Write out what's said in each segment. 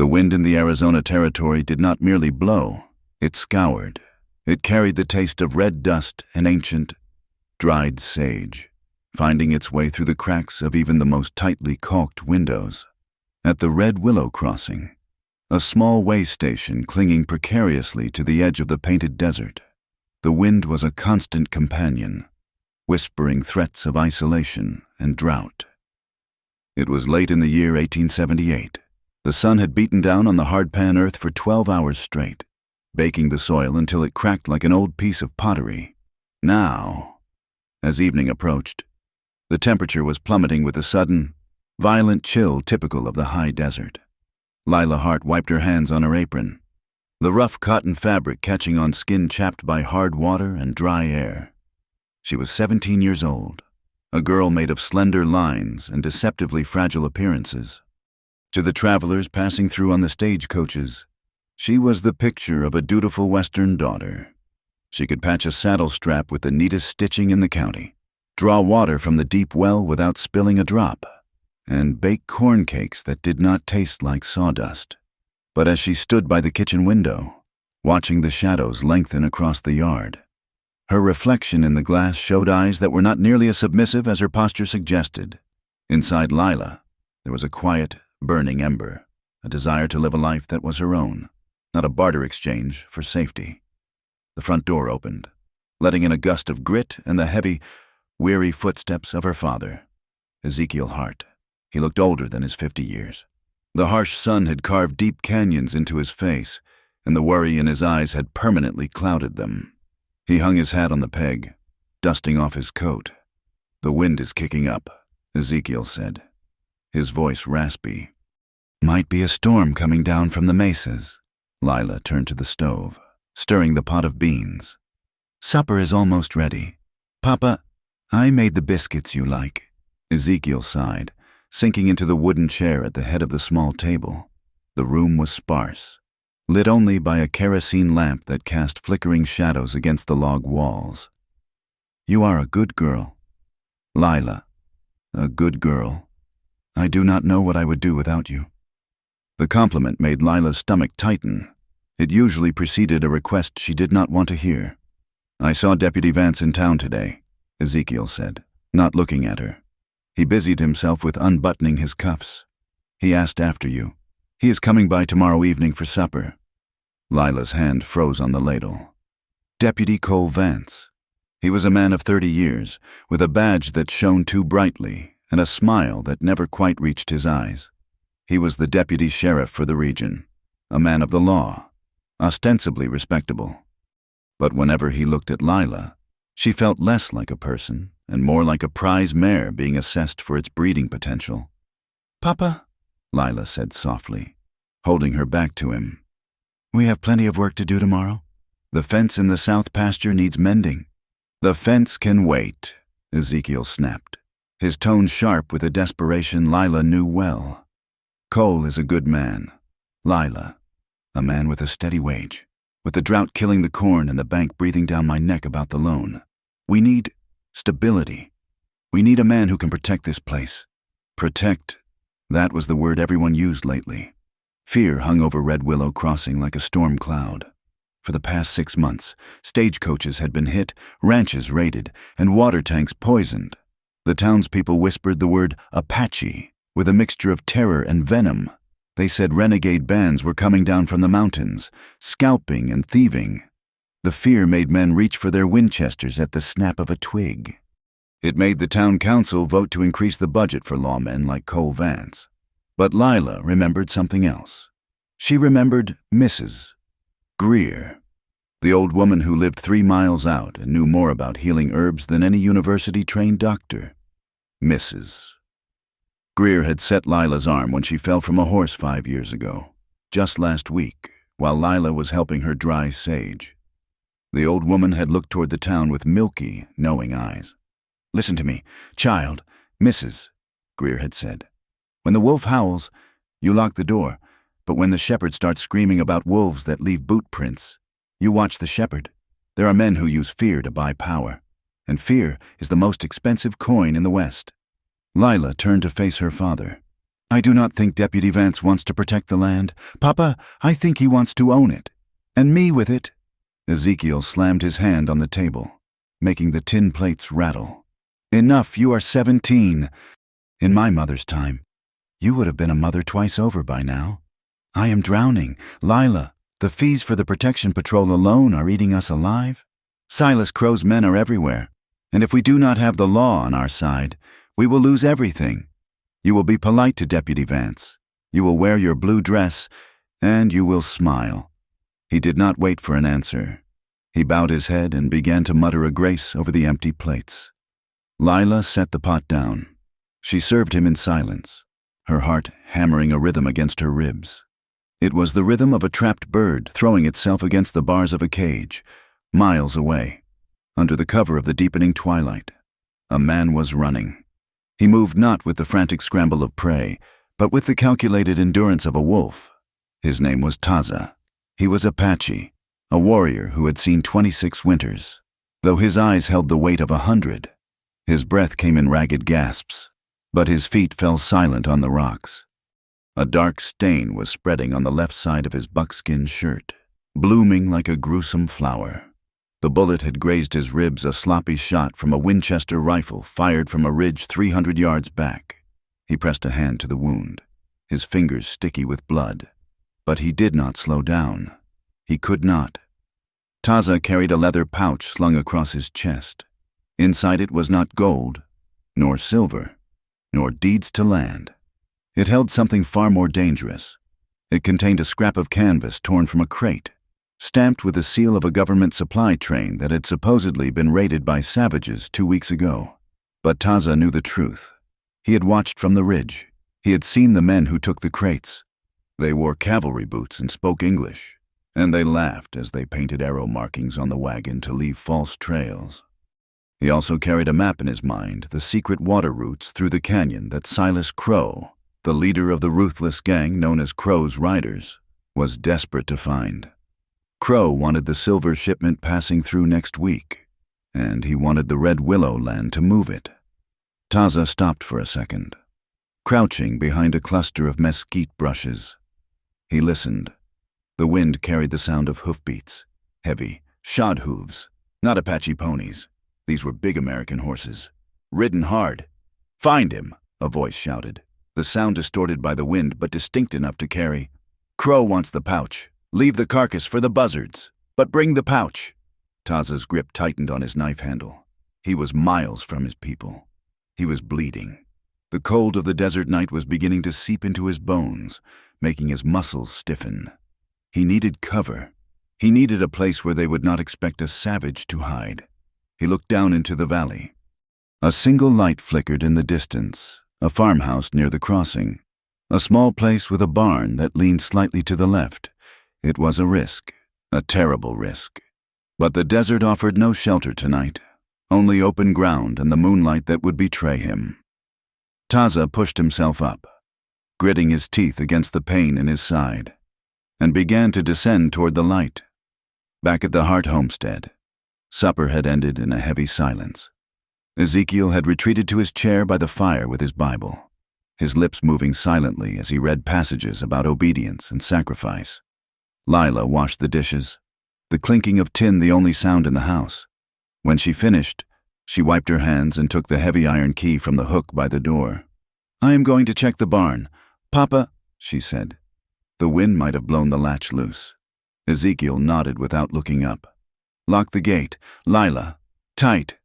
The wind in the Arizona territory did not merely blow, it scoured. It carried the taste of red dust and ancient, dried sage, finding its way through the cracks of even the most tightly caulked windows. At the Red Willow Crossing, a small way station clinging precariously to the edge of the painted desert, the wind was a constant companion, whispering threats of isolation and drought. It was late in the year 1878. The sun had beaten down on the hardpan earth for 12 hours straight, baking the soil until it cracked like an old piece of pottery. Now, as evening approached, the temperature was plummeting with a sudden, violent chill typical of the high desert. Lila Hart wiped her hands on her apron, the rough cotton fabric catching on skin chapped by hard water and dry air. She was 17 years old, a girl made of slender lines and deceptively fragile appearances. To the travelers passing through on the stagecoaches, she was the picture of a dutiful Western daughter. She could patch a saddle strap with the neatest stitching in the county, draw water from the deep well without spilling a drop, and bake corn cakes that did not taste like sawdust. But as she stood by the kitchen window, watching the shadows lengthen across the yard, her reflection in the glass showed eyes that were not nearly as submissive as her posture suggested. Inside Lila, there was a quiet, burning ember, a desire to live a life that was her own, not a barter exchange for safety. The front door opened, letting in a gust of grit and the heavy, weary footsteps of her father, Ezekiel Hart. He looked older than his 50 years. The harsh sun had carved deep canyons into his face, and the worry in his eyes had permanently clouded them. He hung his hat on the peg, dusting off his coat. "The wind is kicking up," Ezekiel said, his voice raspy. "Might be a storm coming down from the mesas." Lila turned to the stove, stirring the pot of beans. "Supper is almost ready. Papa, I made the biscuits you like." Ezekiel sighed, sinking into the wooden chair at the head of the small table. The room was sparse, lit only by a kerosene lamp that cast flickering shadows against the log walls. "You are a good girl, Lila, a good girl. I do not know what I would do without you." The compliment made Lila's stomach tighten. It usually preceded a request she did not want to hear. "I saw Deputy Vance in town today," Ezekiel said, not looking at her. He busied himself with unbuttoning his cuffs. "He asked after you. He is coming by tomorrow evening for supper." Lila's hand froze on the ladle. Deputy Cole Vance. He was a man of 30 years, with a badge that shone too brightly and a smile that never quite reached his eyes. He was the deputy sheriff for the region, a man of the law, ostensibly respectable. But whenever he looked at Lila, she felt less like a person and more like a prize mare being assessed for its breeding potential. "Papa," Lila said softly, holding her back to him, "we have plenty of work to do tomorrow. The fence in the south pasture needs mending." "The fence can wait," Ezekiel snapped, his tone sharp with a desperation Lila knew well. "Cole is a good man. Lila, a man with a steady wage, with the drought killing the corn and the bank breathing down my neck about the loan. We need stability. We need a man who can protect this place." Protect, that was the word everyone used lately. Fear hung over Red Willow Crossing like a storm cloud. For the past 6 months, stagecoaches had been hit, ranches raided, and water tanks poisoned. The townspeople whispered the word Apache with a mixture of terror and venom. They said renegade bands were coming down from the mountains, scalping and thieving. The fear made men reach for their Winchesters at the snap of a twig. It made the town council vote to increase the budget for lawmen like Cole Vance. But Lila remembered something else. She remembered Mrs. Greer, the old woman who lived 3 miles out and knew more about healing herbs than any university-trained doctor. Mrs. Greer had set Lila's arm when she fell from a horse 5 years ago, just last week, while Lila was helping her dry sage. The old woman had looked toward the town with milky, knowing eyes. "Listen to me, child, Mrs., Greer had said. When the wolf howls, you lock the door, but when the shepherd starts screaming about wolves that leave boot prints, you watch the shepherd. There are men who use fear to buy power, and fear is the most expensive coin in the West." Lila turned to face her father. I do not think Deputy Vance wants to protect the land. Papa, I think he wants to own it. And me with it." Ezekiel slammed his hand on the table, making the tin plates rattle. "Enough, you are 17. In my mother's time, you would have been a mother twice over by now. I am drowning. Lila, the fees for the protection patrol alone are eating us alive. Silas Crow's men are everywhere, and if we do not have the law on our side, we will lose everything. You will be polite to Deputy Vance. You will wear your blue dress, and you will smile." He did not wait for an answer. He bowed his head and began to mutter a grace over the empty plates. Lila set the pot down. She served him in silence, her heart hammering a rhythm against her ribs. It was the rhythm of a trapped bird throwing itself against the bars of a cage, miles away. Under the cover of the deepening twilight, a man was running. He moved not with the frantic scramble of prey, but with the calculated endurance of a wolf. His name was Taza. He was Apache, a warrior who had seen 26 winters. Though his eyes held the weight of 100, his breath came in ragged gasps, but his feet fell silent on the rocks. A dark stain was spreading on the left side of his buckskin shirt, blooming like a gruesome flower. The bullet had grazed his ribs, a sloppy shot from a Winchester rifle fired from a ridge 300 yards back. He pressed a hand to the wound, his fingers sticky with blood. But he did not slow down. He could not. Taza carried a leather pouch slung across his chest. Inside it was not gold, nor silver, nor deeds to land. It held something far more dangerous. It contained a scrap of canvas torn from a crate, stamped with the seal of a government supply train that had supposedly been raided by savages 2 weeks ago. But Taza knew the truth. He had watched from the ridge. He had seen the men who took the crates. They wore cavalry boots and spoke English, and they laughed as they painted arrow markings on the wagon to leave false trails. He also carried a map in his mind, the secret water routes through the canyon that Silas Crow, the leader of the ruthless gang known as Crow's Riders, was desperate to find. Crow wanted the silver shipment passing through next week, and he wanted the Red Willow land to move it. Taza stopped for a second, crouching behind a cluster of mesquite brushes. He listened. The wind carried the sound of hoofbeats, heavy, shod hooves, not Apache ponies. These were big American horses, ridden hard. "Find him," a voice shouted, the sound distorted by the wind but distinct enough to carry. "Crow wants the pouch. Leave the carcass for the buzzards, but bring the pouch." Taza's grip tightened on his knife handle. He was miles from his people. He was bleeding. The cold of the desert night was beginning to seep into his bones, making his muscles stiffen. He needed cover. He needed a place where they would not expect a savage to hide. He looked down into the valley. A single light flickered in the distance, a farmhouse near the crossing, a small place with a barn that leaned slightly to the left. It was a risk, a terrible risk. But the desert offered no shelter tonight, only open ground and the moonlight that would betray him. Taza pushed himself up, gritting his teeth against the pain in his side, and began to descend toward the light. Back at the Hart homestead, supper had ended in a heavy silence. Ezekiel had retreated to his chair by the fire with his Bible, his lips moving silently as he read passages about obedience and sacrifice. Lila washed the dishes, the clinking of tin the only sound in the house. When she finished, she wiped her hands and took the heavy iron key from the hook by the door. "I am going to check the barn. Papa," she said. The wind might have blown the latch loose. Ezekiel nodded without looking up. "Lock the gate. Lila, tight."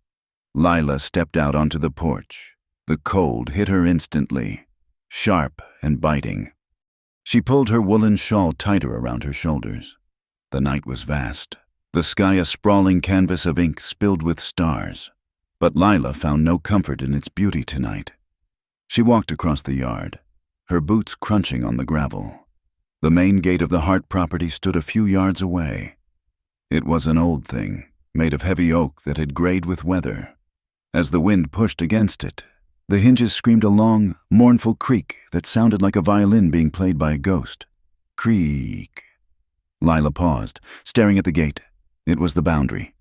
Lila stepped out onto the porch. The cold hit her instantly, sharp and biting. She pulled her woolen shawl tighter around her shoulders. The night was vast, the sky a sprawling canvas of ink spilled with stars. But Lila found no comfort in its beauty tonight. She walked across the yard, her boots crunching on the gravel. The main gate of the Hart property stood a few yards away. It was an old thing, made of heavy oak that had grayed with weather. As the wind pushed against it, the hinges screamed a long, mournful creak that sounded like a violin being played by a ghost. Creak. Lila paused, staring at the gate. It was the boundary.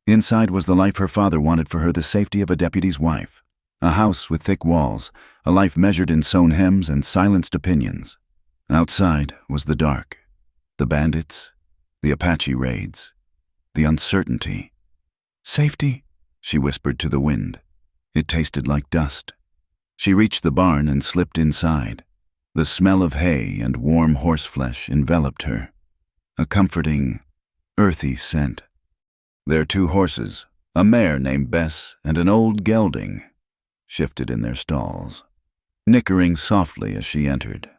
Inside was the life her father wanted for her, the safety of a deputy's wife. A house with thick walls, a life measured in sewn hems and silenced opinions. Outside was the dark, the bandits, the Apache raids, the uncertainty. "Safety," she whispered to the wind. It tasted like dust. She reached the barn and slipped inside. The smell of hay and warm horseflesh enveloped her, a comforting, earthy scent. Their 2 horses, a mare named Bess and an old gelding, shifted in their stalls, nickering softly as she entered.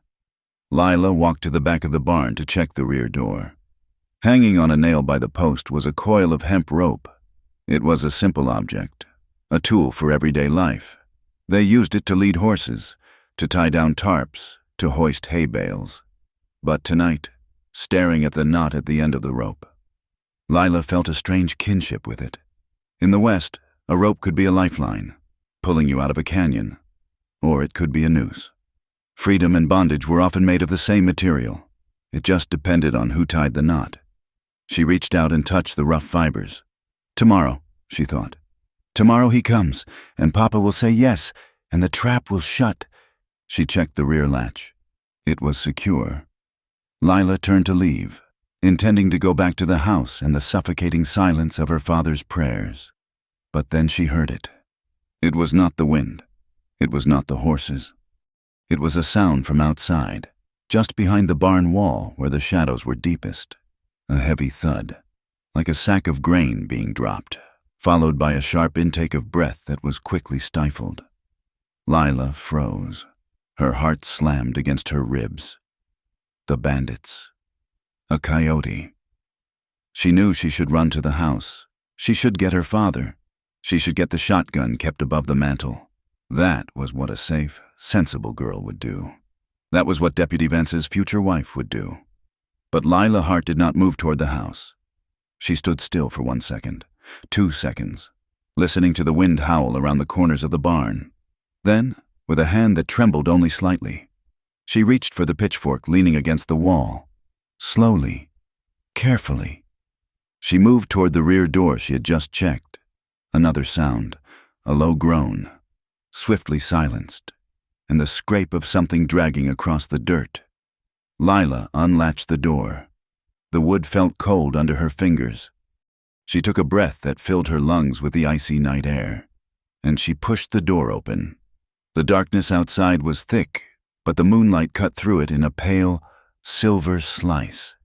Lila walked to the back of the barn to check the rear door. Hanging on a nail by the post was a coil of hemp rope. It was a simple object, a tool for everyday life. They used it to lead horses, to tie down tarps, to hoist hay bales. But tonight, staring at the knot at the end of the rope, Lila felt a strange kinship with it. In the West, a rope could be a lifeline, pulling you out of a canyon, or it could be a noose. Freedom and bondage were often made of the same material. It just depended on who tied the knot. She reached out and touched the rough fibers. Tomorrow, she thought. Tomorrow he comes, and Papa will say yes, and the trap will shut. She checked the rear latch. It was secure. Lila turned to leave, intending to go back to the house and the suffocating silence of her father's prayers. But then she heard it. It was not the wind. It was not the horses. It was a sound from outside, just behind the barn wall where the shadows were deepest. A heavy thud, like a sack of grain being dropped, followed by a sharp intake of breath that was quickly stifled. Lila froze. Her heart slammed against her ribs. The bandits. A coyote. She knew she should run to the house. She should get her father. She should get the shotgun kept above the mantel. That was what a safe, sensible girl would do. That was what Deputy Vance's future wife would do. But Lila Hart did not move toward the house. She stood still for 1 second, 2 seconds, listening to the wind howl around the corners of the barn. Then, with a hand that trembled only slightly, she reached for the pitchfork leaning against the wall. Slowly, carefully, she moved toward the rear door she had just checked. Another sound, a low groan, swiftly silenced, and the scrape of something dragging across the dirt. Lila unlatched the door. The wood felt cold under her fingers. She took a breath that filled her lungs with the icy night air, and she pushed the door open. The darkness outside was thick, but the moonlight cut through it in a pale, silver slice.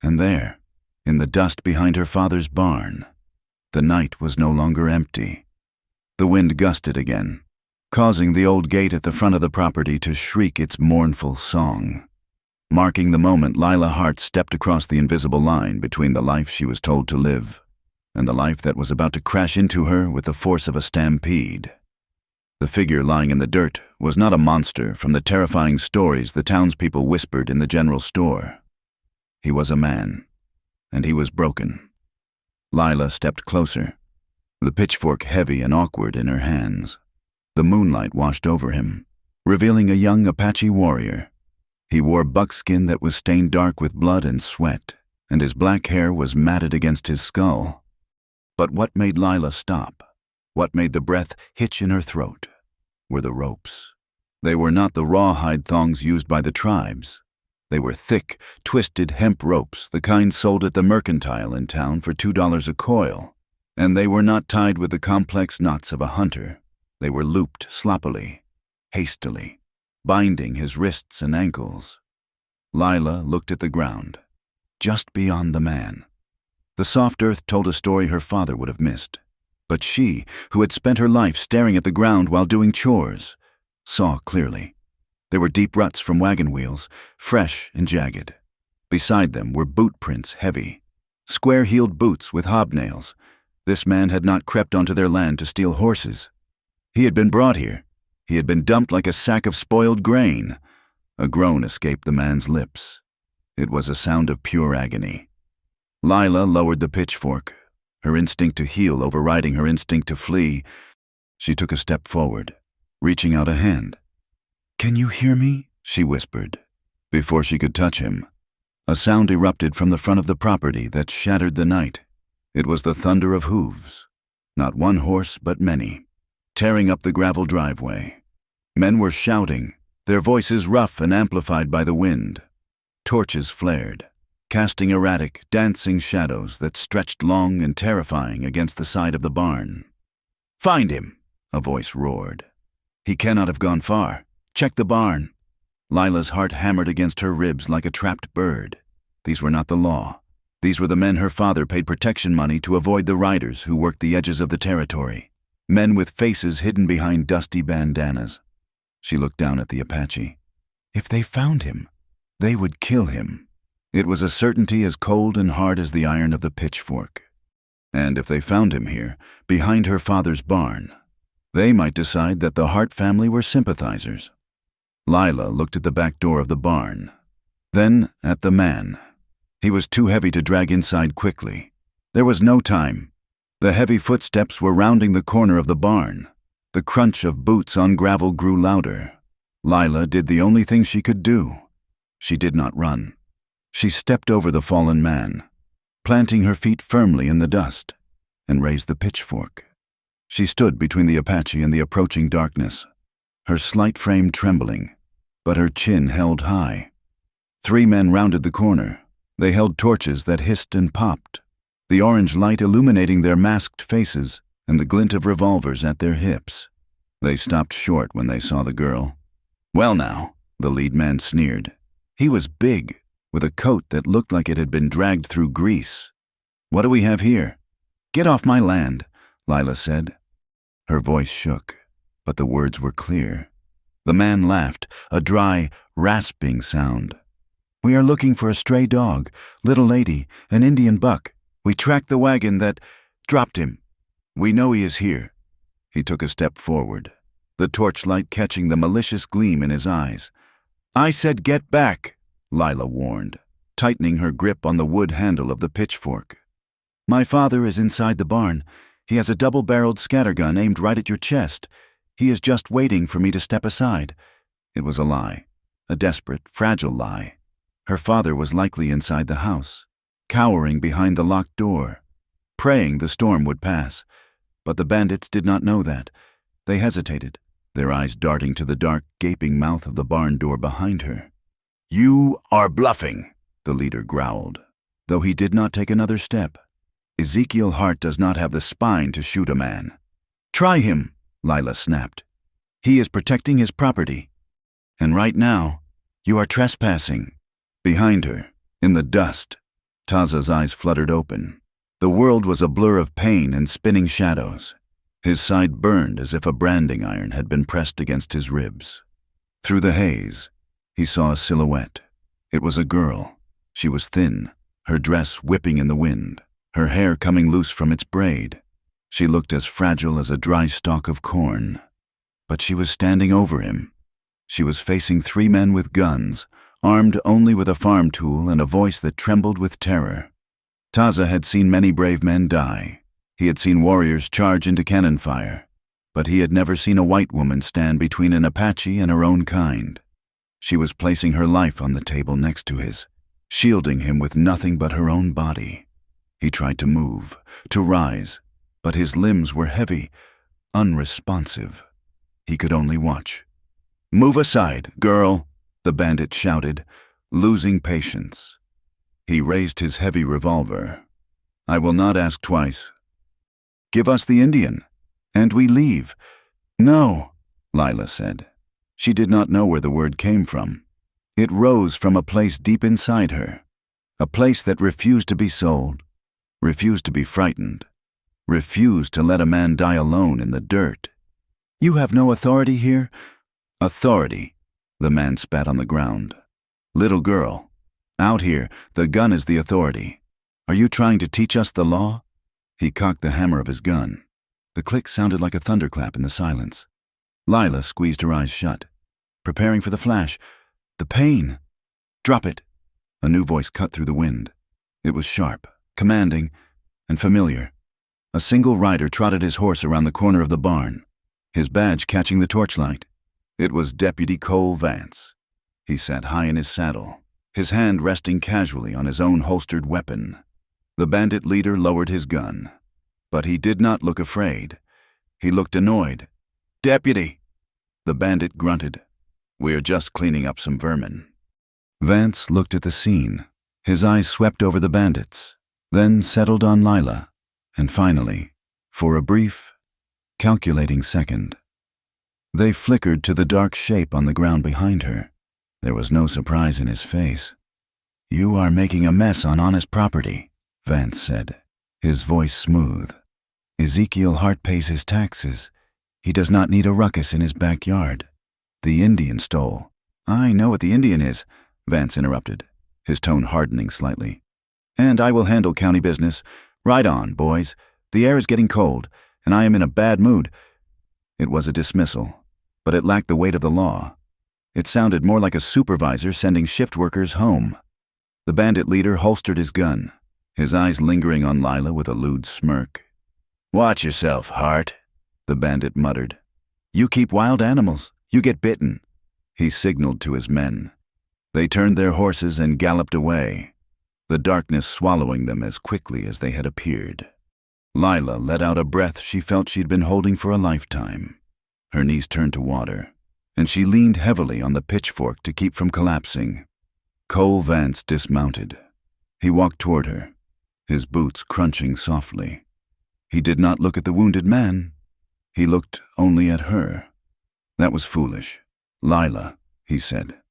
And there, in the dust behind her father's barn, the night was no longer empty. The wind gusted again, causing the old gate at the front of the property to shriek its mournful song. Marking the moment, Lila Hart stepped across the invisible line between the life she was told to live and the life that was about to crash into her with the force of a stampede. The figure lying in the dirt was not a monster from the terrifying stories the townspeople whispered in the general store. He was a man, and he was broken. Lila stepped closer, the pitchfork heavy and awkward in her hands. The moonlight washed over him, revealing a young Apache warrior. He wore buckskin that was stained dark with blood and sweat, and his black hair was matted against his skull. But what made Lila stop, what made the breath hitch in her throat, were the ropes. They were not the rawhide thongs used by the tribes. They were thick, twisted hemp ropes, the kind sold at the mercantile in town for $2 a coil. And they were not tied with the complex knots of a hunter. They were looped sloppily, hastily, binding his wrists and ankles. Lila looked at the ground, just beyond the man. The soft earth told a story her father would have missed. But she, who had spent her life staring at the ground while doing chores, saw clearly. There were deep ruts from wagon wheels, fresh and jagged. Beside them were boot prints heavy, square-heeled boots with hobnails. This man had not crept onto their land to steal horses. He had been brought here. He had been dumped like a sack of spoiled grain. A groan escaped the man's lips. It was a sound of pure agony. Lila lowered the pitchfork, her instinct to heal overriding her instinct to flee. She took a step forward, reaching out a hand. "Can you hear me?" she whispered. Before she could touch him, a sound erupted from the front of the property that shattered the night. It was the thunder of hooves, not one horse but many, tearing up the gravel driveway. Men were shouting, their voices rough and amplified by the wind. Torches flared, casting erratic, dancing shadows that stretched long and terrifying against the side of the barn. "Find him!" a voice roared. "He cannot have gone far. Check the barn." Lila's heart hammered against her ribs like a trapped bird. These were not the law. These were the men her father paid protection money to avoid the riders who worked the edges of the territory. Men with faces hidden behind dusty bandanas. She looked down at the Apache. If they found him, they would kill him. It was a certainty as cold and hard as the iron of the pitchfork. And if they found him here, behind her father's barn, they might decide that the Hart family were sympathizers. Lila looked at the back door of the barn, then at the man. He was too heavy to drag inside quickly. There was no time. The heavy footsteps were rounding the corner of the barn. The crunch of boots on gravel grew louder. Lila did the only thing she could do. She did not run. She stepped over the fallen man, planting her feet firmly in the dust, and raised the pitchfork. She stood between the Apache and the approaching darkness, her slight frame trembling, but her chin held high. 3 men rounded the corner. They held torches that hissed and popped, the orange light illuminating their masked faces and the glint of revolvers at their hips. They stopped short when they saw the girl. "Well now," the lead man sneered. He was big, with a coat that looked like it had been dragged through grease. "What do we have here?" "Get off my land," Lila said. Her voice shook, but the words were clear. The man laughed, a dry, rasping sound. "We are looking for a stray dog, little lady, an Indian buck. We tracked the wagon that dropped him. We know he is here." He took a step forward, the torchlight catching the malicious gleam in his eyes. "I said get back," Lila warned, tightening her grip on the wood handle of the pitchfork. "My father is inside the barn. He has a double-barreled scattergun aimed right at your chest. He is just waiting for me to step aside." It was a lie, a desperate, fragile lie. Her father was likely inside the house, cowering behind the locked door, praying the storm would pass. But the bandits did not know that. They hesitated, their eyes darting to the dark, gaping mouth of the barn door behind her. "You are bluffing," the leader growled, though he did not take another step. Ezekiel Hart does not have the spine to shoot a man. "Try him," Lila snapped. "He is protecting his property. And right now, you are trespassing." Behind her, in the dust, Taza's eyes fluttered open. The world was a blur of pain and spinning shadows. His side burned as if a branding iron had been pressed against his ribs. Through the haze, he saw a silhouette. It was a girl. She was thin, her dress whipping in the wind, her hair coming loose from its braid. She looked as fragile as a dry stalk of corn. But she was standing over him. She was facing 3 men with guns, armed only with a farm tool and a voice that trembled with terror. Taza had seen many brave men die. He had seen warriors charge into cannon fire, but he had never seen a white woman stand between an Apache and her own kind. She was placing her life on the table next to his, shielding him with nothing but her own body. He tried to move, to rise, but his limbs were heavy, unresponsive. He could only watch. "Move aside, girl," the bandit shouted, losing patience. He raised his heavy revolver. "I will not ask twice. Give us the Indian, and we leave." "No," Lila said. She did not know where the word came from. It rose from a place deep inside her, a place that refused to be sold, refused to be frightened, refused to let a man die alone in the dirt. "You have no authority here?" "Authority," the man spat on the ground. "Little girl, out here, the gun is the authority. Are you trying to teach us the law?" He cocked the hammer of his gun. The click sounded like a thunderclap in the silence. Lila squeezed her eyes shut, preparing for the flash. The pain. "Drop it." A new voice cut through the wind. It was sharp, commanding, and familiar. A single rider trotted his horse around the corner of the barn, his badge catching the torchlight. It was Deputy Cole Vance. He sat high in his saddle, his hand resting casually on his own holstered weapon. The bandit leader lowered his gun, but he did not look afraid. He looked annoyed. "Deputy!" The bandit grunted. "We're just cleaning up some vermin." Vance looked at the scene. His eyes swept over the bandits, then settled on Lila, and finally, for a brief, calculating second, they flickered to the dark shape on the ground behind her. There was no surprise in his face. "You are making a mess on honest property," Vance said, his voice smooth. "Ezekiel Hart pays his taxes. He does not need a ruckus in his backyard. The Indian stole." "I know what the Indian is," Vance interrupted, his tone hardening slightly. "And I will handle county business. Ride on, boys. The air is getting cold, and I am in a bad mood." It was a dismissal, but it lacked the weight of the law. It sounded more like a supervisor sending shift workers home. The bandit leader holstered his gun, his eyes lingering on Lila with a lewd smirk. "Watch yourself, Hart," the bandit muttered. "You keep wild animals. You get bitten." He signaled to his men. They turned their horses and galloped away, the darkness swallowing them as quickly as they had appeared. Lila let out a breath she felt she'd been holding for a lifetime. Her knees turned to water, and she leaned heavily on the pitchfork to keep from collapsing. Cole Vance dismounted. He walked toward her, his boots crunching softly. He did not look at the wounded man. He looked only at her. "That was foolish. Lila," he said.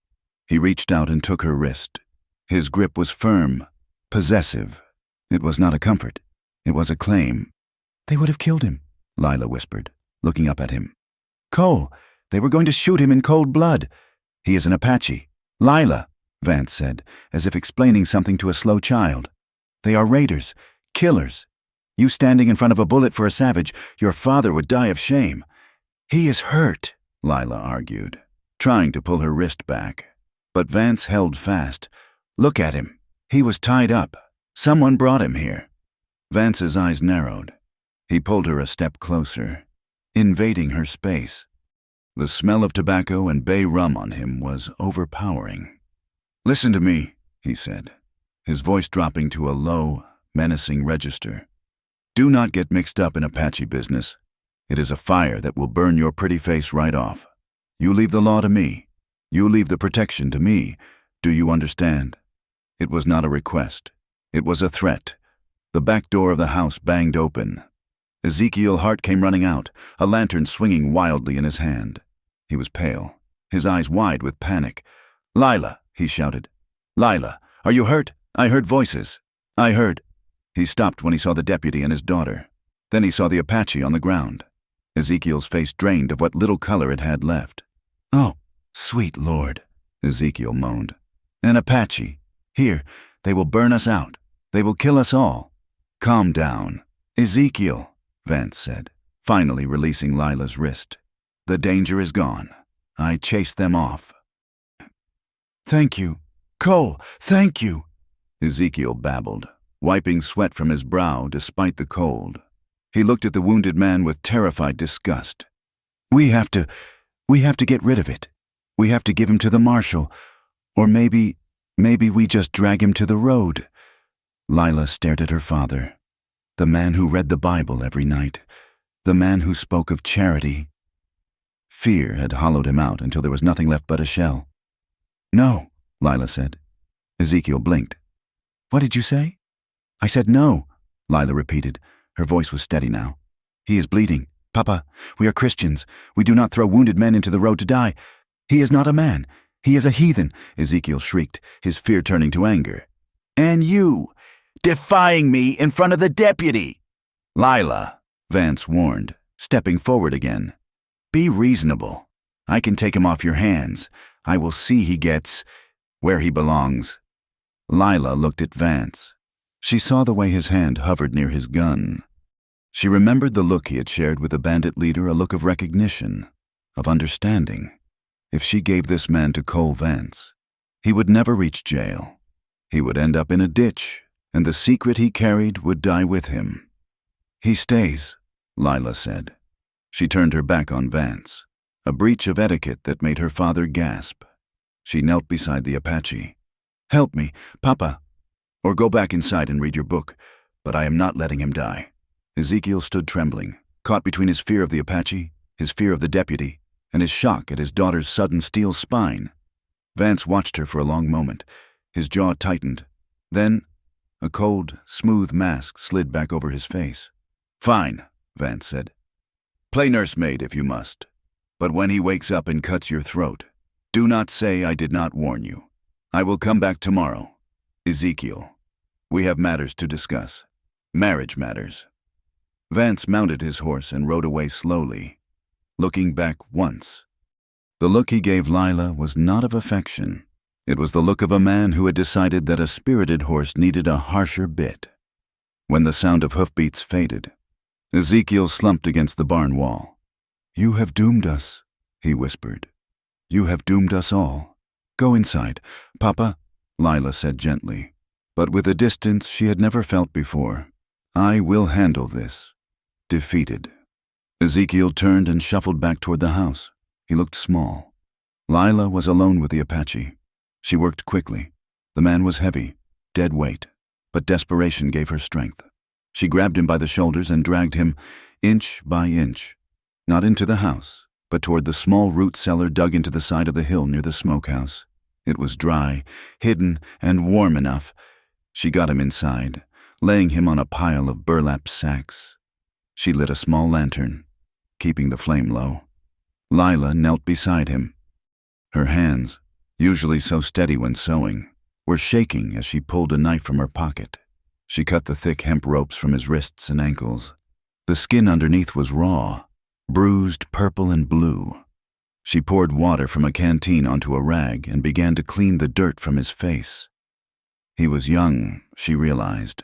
He reached out and took her wrist. His grip was firm, possessive. It was not a comfort. It was a claim. "They would have killed him," Lila whispered, looking up at him. "Cole, they were going to shoot him in cold blood. He is an Apache." "Lila," Vance said, as if explaining something to a slow child. "They are raiders, killers. You standing in front of a bullet for a savage, your father would die of shame." "He is hurt," Lila argued, trying to pull her wrist back. But Vance held fast. "Look at him. He was tied up. Someone brought him here." Vance's eyes narrowed. He pulled her a step closer, invading her space. The smell of tobacco and bay rum on him was overpowering. "Listen to me," he said, his voice dropping to a low, menacing register. "Do not get mixed up in Apache business. It is a fire that will burn your pretty face right off. You leave the law to me. You leave the protection to me. Do you understand?" It was not a request. It was a threat. The back door of the house banged open. Ezekiel Hart came running out, a lantern swinging wildly in his hand. He was pale, his eyes wide with panic. "Lila," he shouted. "Lila, are you hurt? I heard voices. I heard." He stopped when he saw the deputy and his daughter. Then he saw the Apache on the ground. Ezekiel's face drained of what little color it had left. "Oh, sweet Lord," Ezekiel moaned. "An Apache. Here, they will burn us out. They will kill us all." "Calm down, Ezekiel," Vance said, finally releasing Lila's wrist. "The danger is gone. I chased them off." "Thank you. Cole, thank you," Ezekiel babbled, wiping sweat from his brow despite the cold. He looked at the wounded man with terrified disgust. We have to get rid of it. We have to give him to the marshal. Or maybe we just drag him to the road." Lila stared at her father, the man who read the Bible every night, the man who spoke of charity. Fear had hollowed him out until there was nothing left but a shell. "No," Lila said. Ezekiel blinked. "What did you say?" "I said no," Lila repeated. Her voice was steady now. "He is bleeding. Papa, we are Christians. We do not throw wounded men into the road to die. He is not a man. He is a heathen," Ezekiel shrieked, his fear turning to anger. "And you, defying me in front of the deputy!" "Lila," Vance warned, stepping forward again. "Be reasonable. I can take him off your hands. I will see he gets where he belongs." Lila looked at Vance. She saw the way his hand hovered near his gun. She remembered the look he had shared with the bandit leader, a look of recognition, of understanding. If she gave this man to Cole Vance, he would never reach jail. He would end up in a ditch, and the secret he carried would die with him. "He stays," Lila said. She turned her back on Vance, a breach of etiquette that made her father gasp. She knelt beside the Apache. "Help me, Papa, or go back inside and read your book, but I am not letting him die." Ezekiel stood trembling, caught between his fear of the Apache, his fear of the deputy, and his shock at his daughter's sudden steel spine. Vance watched her for a long moment. His jaw tightened. Then, a cold, smooth mask slid back over his face. "Fine," Vance said. "Play nursemaid if you must. But when he wakes up and cuts your throat, do not say I did not warn you. I will come back tomorrow. Ezekiel, we have matters to discuss. Marriage matters." Vance mounted his horse and rode away slowly, looking back once. The look he gave Lila was not of affection. It was the look of a man who had decided that a spirited horse needed a harsher bit. When the sound of hoofbeats faded, Ezekiel slumped against the barn wall. "You have doomed us," he whispered. "You have doomed us all. Go inside, Papa," Lila said gently, but with a distance she had never felt before. "I will handle this." Defeated. Ezekiel turned and shuffled back toward the house. He looked small. Lila was alone with the Apache. She worked quickly. The man was heavy, dead weight, but desperation gave her strength. She grabbed him by the shoulders and dragged him, inch by inch, not into the house, but toward the small root cellar dug into the side of the hill near the smokehouse. It was dry, hidden, and warm enough. She got him inside, laying him on a pile of burlap sacks. She lit a small lantern, keeping the flame low. Lila knelt beside him. Her hands, usually so steady when sewing, were shaking as she pulled a knife from her pocket. She cut the thick hemp ropes from his wrists and ankles. The skin underneath was raw, bruised purple and blue. She poured water from a canteen onto a rag and began to clean the dirt from his face. He was young, she realized,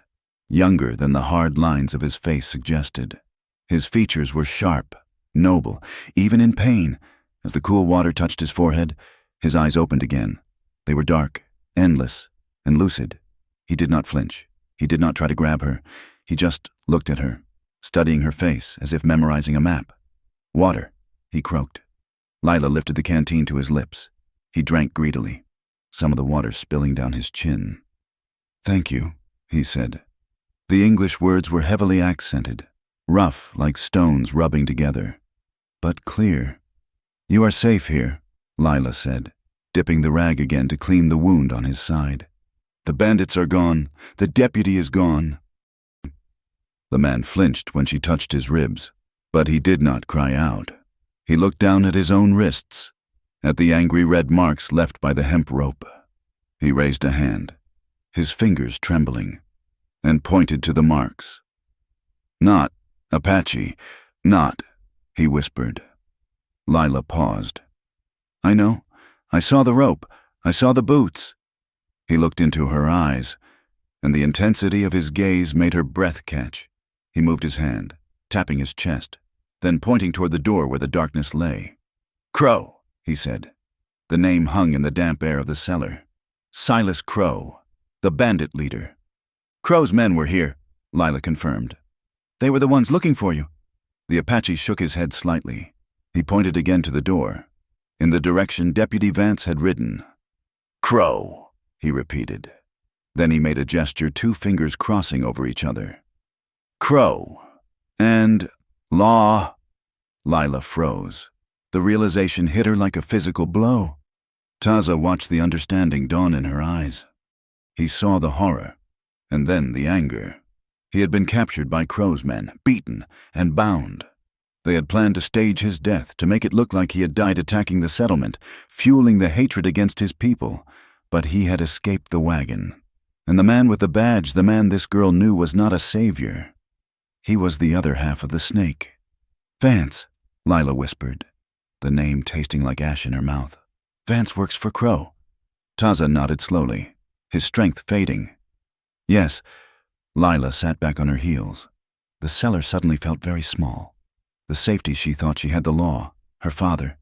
younger than the hard lines of his face suggested. His features were sharp, noble, even in pain. As the cool water touched his forehead, his eyes opened again. They were dark, endless, and lucid. He did not flinch. He did not try to grab her. He just looked at her, studying her face as if memorizing a map. "Water," he croaked. Lila lifted the canteen to his lips. He drank greedily, some of the water spilling down his chin. "Thank you," he said. The English words were heavily accented, rough like stones rubbing together, but clear. "You are safe here," Lila said, dipping the rag again to clean the wound on his side. "The bandits are gone. The deputy is gone." The man flinched when she touched his ribs, but he did not cry out. He looked down at his own wrists, at the angry red marks left by the hemp rope. He raised a hand, his fingers trembling, and pointed to the marks. "Not, Apache, not," he whispered. Lila paused. "I know. I saw the rope. I saw the boots." He looked into her eyes, and the intensity of his gaze made her breath catch. He moved his hand, tapping his chest, then pointing toward the door where the darkness lay. "Crow," he said. The name hung in the damp air of the cellar. Silas Crow, the bandit leader. "Crow's men were here," Lila confirmed. "They were the ones looking for you." The Apache shook his head slightly. He pointed again to the door, in the direction Deputy Vance had ridden. "Crow," he repeated. Then he made a gesture, two fingers crossing over each other. "Crow. And law." Lila froze. The realization hit her like a physical blow. Taza watched the understanding dawn in her eyes. He saw the horror, and then the anger. He had been captured by Crow's men, beaten and bound. They had planned to stage his death, to make it look like he had died attacking the settlement, fueling the hatred against his people. But he had escaped the wagon. And the man with the badge, the man this girl knew, was not a savior. He was the other half of the snake. "Vance," Lila whispered, the name tasting like ash in her mouth. "Vance works for Crow." Taza nodded slowly, his strength fading. "Yes." Lila sat back on her heels. The cellar suddenly felt very small. The safety she thought she had, the law, her father.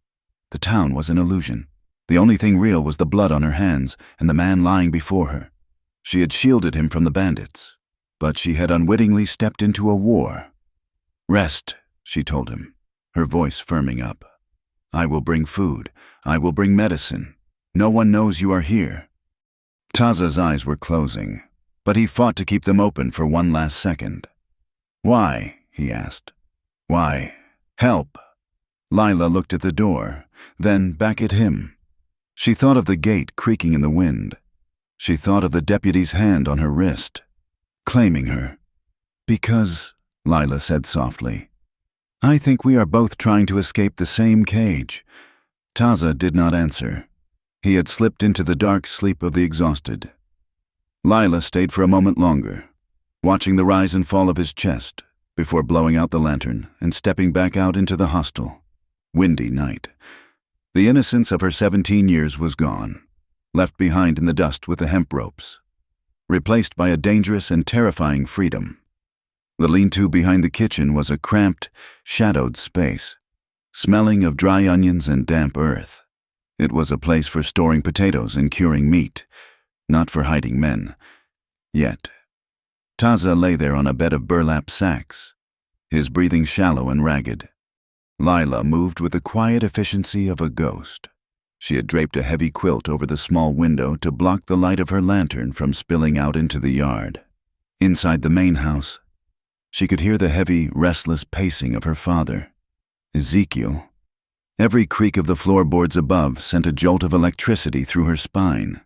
The town was an illusion. The only thing real was the blood on her hands and the man lying before her. She had shielded him from the bandits, but she had unwittingly stepped into a war. "Rest," she told him, her voice firming up. "I will bring food. I will bring medicine. No one knows you are here." Taza's eyes were closing, but he fought to keep them open for one last second. "Why?" he asked. "Why? Help." Lila looked at the door, then back at him. She thought of the gate creaking in the wind. She thought of the deputy's hand on her wrist, claiming her. "Because," Lila said softly, "I think we are both trying to escape the same cage." Taza did not answer. He had slipped into the dark sleep of the exhausted. Lila stayed for a moment longer, watching the rise and fall of his chest, before blowing out the lantern and stepping back out into the hostile, windy night. The innocence of her 17 years was gone, left behind in the dust with the hemp ropes, replaced by a dangerous and terrifying freedom. The lean-to behind the kitchen was a cramped, shadowed space, smelling of dry onions and damp earth. It was a place for storing potatoes and curing meat, not for hiding men. Yet, Taza lay there on a bed of burlap sacks, his breathing shallow and ragged. Lila moved with the quiet efficiency of a ghost. She had draped a heavy quilt over the small window to block the light of her lantern from spilling out into the yard. Inside the main house, she could hear the heavy, restless pacing of her father, Ezekiel. Every creak of the floorboards above sent a jolt of electricity through her spine.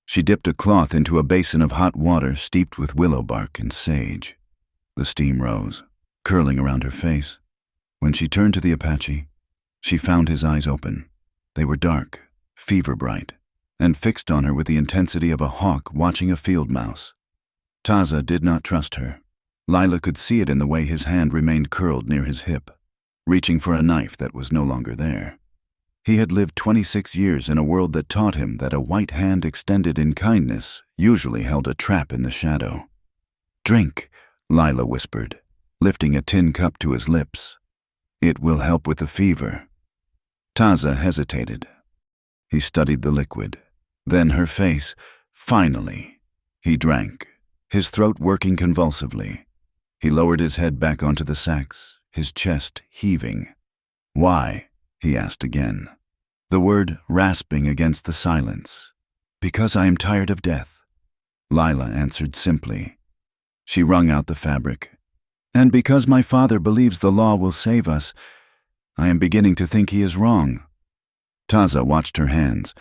She dipped a cloth into a basin of hot water steeped with willow bark and sage. The steam rose, curling around her face. When she turned to the Apache, she found his eyes open. They were dark, fever-bright, and fixed on her with the intensity of a hawk watching a field mouse. Taza did not trust her. Lila could see it in the way his hand remained curled near his hip, reaching for a knife that was no longer there. He had lived 26 years in a world that taught him that a white hand extended in kindness usually held a trap in the shadow. "Drink," Lila whispered, lifting a tin cup to his lips. "It will help with the fever." Taza hesitated. He studied the liquid, then her face. Finally, he drank, his throat working convulsively. He lowered his head back onto the sacks, his chest heaving. "Why?" he asked again, the word rasping against the silence. "Because I am tired of death," Lila answered simply. She wrung out the fabric. "And because my father believes the law will save us, I am beginning to think he is wrong." Taza watched her hands.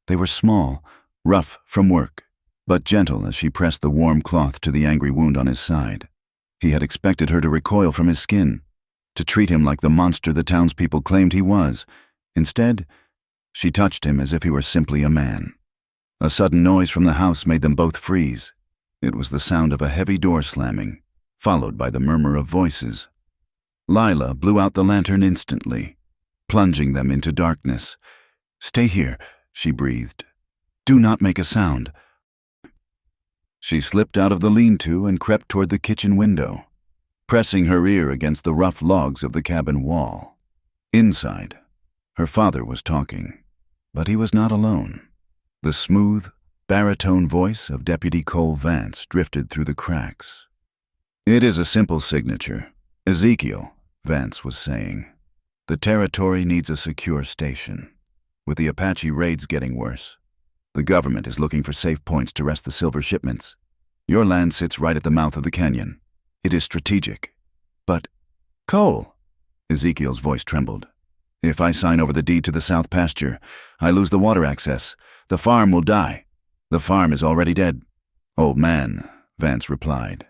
They were small, rough from work, but gentle as she pressed the warm cloth to the angry wound on his side. He had expected her to recoil from his skin, to treat him like the monster the townspeople claimed he was. Instead, she touched him as if he were simply a man. A sudden noise from the house made them both freeze. It was the sound of a heavy door slamming, followed by the murmur of voices. Lila blew out the lantern instantly, plunging them into darkness. "Stay here," she breathed. "Do not make a sound." She slipped out of the lean-to and crept toward the kitchen window, pressing her ear against the rough logs of the cabin wall. Inside, her father was talking, but he was not alone. The smooth, baritone voice of Deputy Cole Vance drifted through the cracks. "It is a simple signature. Ezekiel," Vance was saying. "The territory needs a secure station. With the Apache raids getting worse, the government is looking for safe points to rest the silver shipments. Your land sits right at the mouth of the canyon. It is strategic. But, Cole," Ezekiel's voice trembled, "if I sign over the deed to the south pasture, I lose the water access. The farm will die. The farm is already dead." "Old man," Vance replied,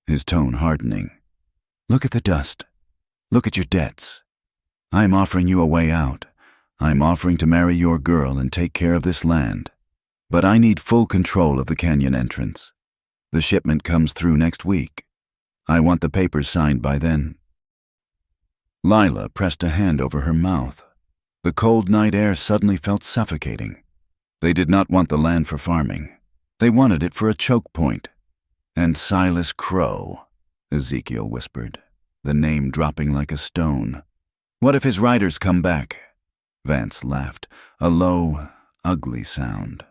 his tone hardening. "Look at the dust. Look at your debts. I am offering you a way out. I am offering to marry your girl and take care of this land. But I need full control of the canyon entrance. The shipment comes through next week. I want the papers signed by then." Lila pressed a hand over her mouth. The cold night air suddenly felt suffocating. They did not want the land for farming. They wanted it for a choke point. "And Silas Crow," Ezekiel whispered, the name dropping like a stone. "What if his riders come back?" Vance laughed, a low, ugly sound.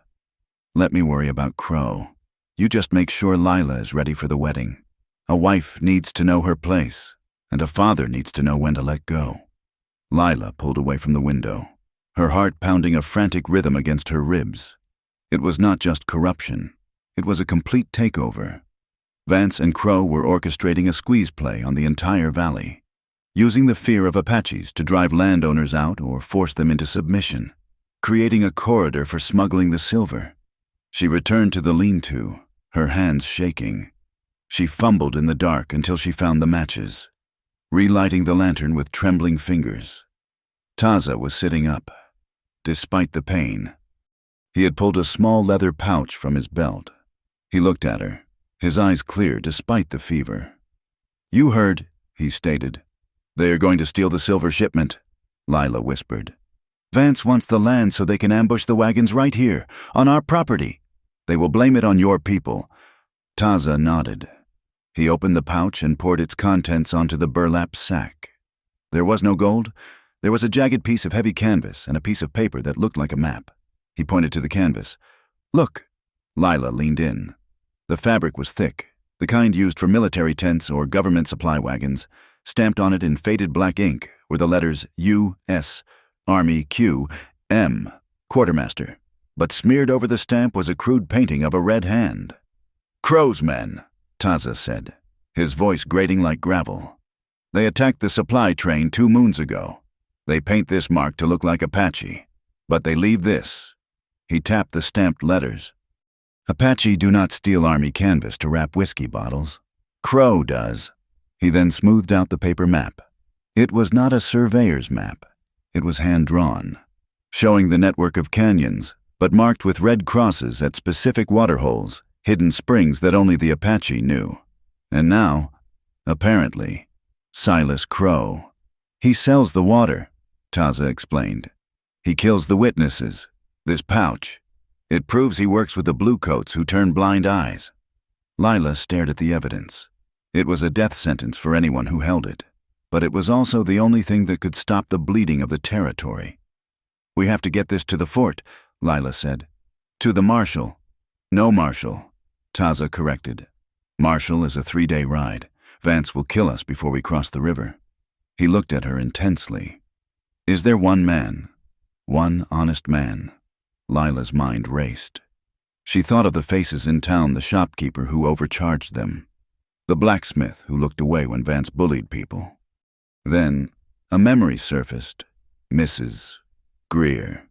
"Let me worry about Crow. You just make sure Lila is ready for the wedding. A wife needs to know her place, and a father needs to know when to let go." Lila pulled away from the window, her heart pounding a frantic rhythm against her ribs. It was not just corruption. It was a complete takeover. Vance and Crow were orchestrating a squeeze play on the entire valley. using the fear of Apaches to drive landowners out or force them into submission, creating a corridor for smuggling the silver. She returned to the lean-to, her hands shaking. She fumbled in the dark until she found the matches, relighting the lantern with trembling fingers. Taza was sitting up, despite the pain. He had pulled a small leather pouch from his belt. He looked at her, his eyes clear despite the fever. "You heard," he stated. "They are going to steal the silver shipment," Lila whispered. "Vance wants the land so they can ambush the wagons right here, on our property. They will blame it on your people." Taza nodded. He opened the pouch and poured its contents onto the burlap sack. There was no gold. There was a jagged piece of heavy canvas and a piece of paper that looked like a map. He pointed to the canvas. "Look." Lila leaned in. The fabric was thick, the kind used for military tents or government supply wagons. Stamped on it in faded black ink were the letters U.S., Army, Q, M, Quartermaster. But smeared over the stamp was a crude painting of a red hand. "Crow's men," Taza said, his voice grating like gravel. "They attacked the supply train 2 moons ago. They paint this mark to look like Apache, but they leave this." He tapped the stamped letters. "Apache do not steal army canvas to wrap whiskey bottles. Crow does." He then smoothed out the paper map. It was not a surveyor's map. It was hand-drawn, showing the network of canyons, but marked with red crosses at specific waterholes, hidden springs that only the Apache knew. And now, apparently, Silas Crow. "He sells the water," Taza explained. "He kills the witnesses. This pouch. It proves he works with the bluecoats who turn blind eyes." Lila stared at the evidence. It was a death sentence for anyone who held it, but it was also the only thing that could stop the bleeding of the territory. "We have to get this to the fort," Lila said. "To the marshal." "No marshal," Taza corrected. "Marshal is a 3-day ride. Vance will kill us before we cross the river." He looked at her intensely. "Is there one man? One honest man?" Lila's mind raced. She thought of the faces in town, the shopkeeper who overcharged them, the blacksmith who looked away when Vance bullied people. Then a memory surfaced. Mrs. Greer.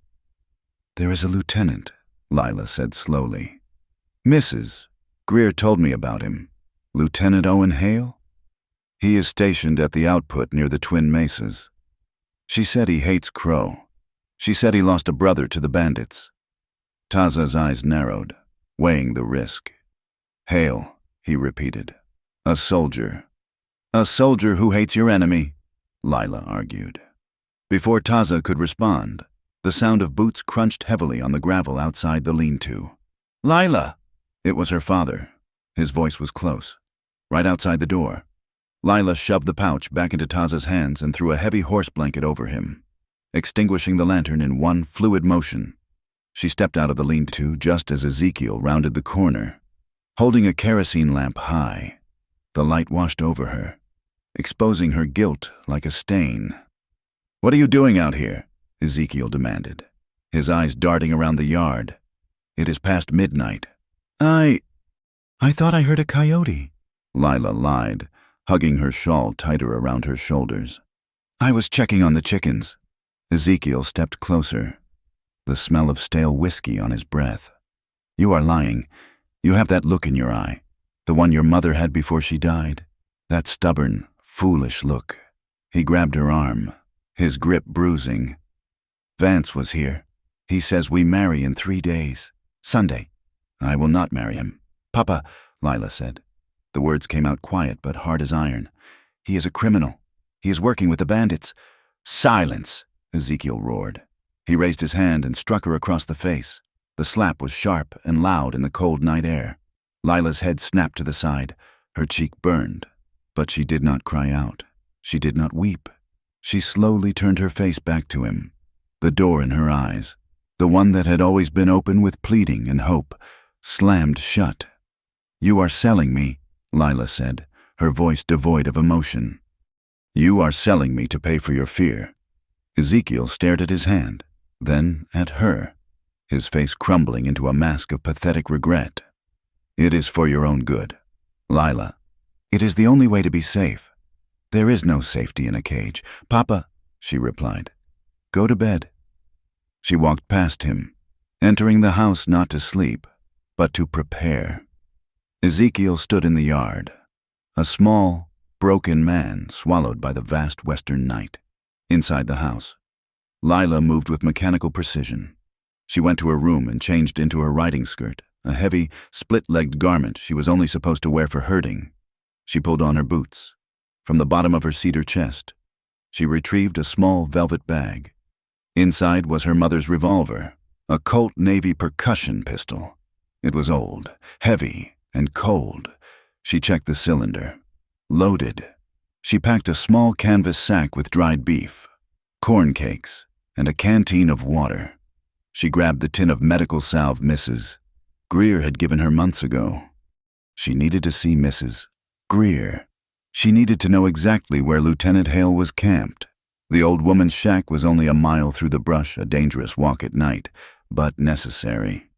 "There is a lieutenant," Lila said slowly. "Mrs. Greer told me about him. Lieutenant Owen Hale? He is stationed at the output near the Twin Mesas. She said he hates Crow. She said he lost a brother to the bandits." Taza's eyes narrowed, weighing the risk. "Hale," he repeated. "A soldier." "A soldier who hates your enemy," Lila argued. Before Taza could respond, the sound of boots crunched heavily on the gravel outside the lean-to. "Lila!" It was her father. His voice was close, right outside the door. Lila shoved the pouch back into Taza's hands and threw a heavy horse blanket over him, extinguishing the lantern in one fluid motion. She stepped out of the lean-to just as Ezekiel rounded the corner, holding a kerosene lamp high. The light washed over her, exposing her guilt like a stain. "What are you doing out here?" Ezekiel demanded, his eyes darting around the yard. "It is past midnight." I thought I heard a coyote," Lila lied, hugging her shawl tighter around her shoulders. "I was checking on the chickens." Ezekiel stepped closer, the smell of stale whiskey on his breath. "You are lying. You have that look in your eye, the one your mother had before she died. That stubborn, foolish look." He grabbed her arm, his grip bruising. "Vance was here. He says we marry in 3 days. Sunday." "I will not marry him." "Papa," Lila said. The words came out quiet but hard as iron. "He is a criminal. He is working with the bandits." "Silence!" Ezekiel roared. He raised his hand and struck her across the face. The slap was sharp and loud in the cold night air. Lila's head snapped to the side. Her cheek burned, but she did not cry out. She did not weep. She slowly turned her face back to him, the door in her eyes, the one that had always been open with pleading and hope, slammed shut. "You are selling me," Lila said, her voice devoid of emotion. "You are selling me to pay for your fear." Ezekiel stared at his hand, then at her, his face crumbling into a mask of pathetic regret. "It is for your own good, Lila. It is the only way to be safe." There is no safety in a cage. Papa, she replied, go to bed. She walked past him, entering the house not to sleep, but to prepare. Ezekiel stood in the yard, a small, broken man swallowed by the vast western night. Inside the house, Lila moved with mechanical precision. She went to her room and changed into her riding skirt, a heavy, split-legged garment she was only supposed to wear for herding. She pulled on her boots. From the bottom of her cedar chest, she retrieved a small velvet bag. Inside was her mother's revolver, a Colt Navy percussion pistol. It was old, heavy, and cold. She checked the cylinder. Loaded. She packed a small canvas sack with dried beef, corn cakes, and a canteen of water. She grabbed the tin of medical salve Mrs. Greer had given her months ago. She needed to see Mrs. Greer. She needed to know exactly where Lieutenant Hale was camped. The old woman's shack was only a mile through the brush, a dangerous walk at night, but necessary.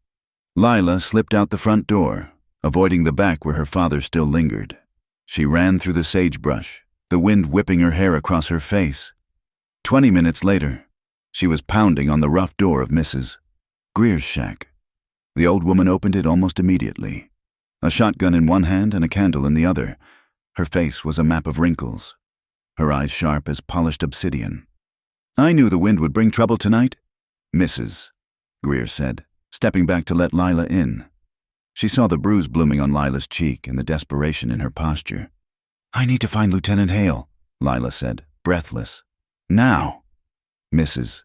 Lila slipped out the front door, avoiding the back where her father still lingered. She ran through the sagebrush, the wind whipping her hair across her face. 20 minutes later, she was pounding on the rough door of Mrs. Greer's shack. The old woman opened it almost immediately, a shotgun in one hand and a candle in the other. Her face was a map of wrinkles, her eyes sharp as polished obsidian. I knew the wind would bring trouble tonight, Mrs. Greer said, stepping back to let Lila in. She saw the bruise blooming on Lila's cheek and the desperation in her posture. I need to find Lieutenant Hale, Lila said, breathless. Now. Mrs.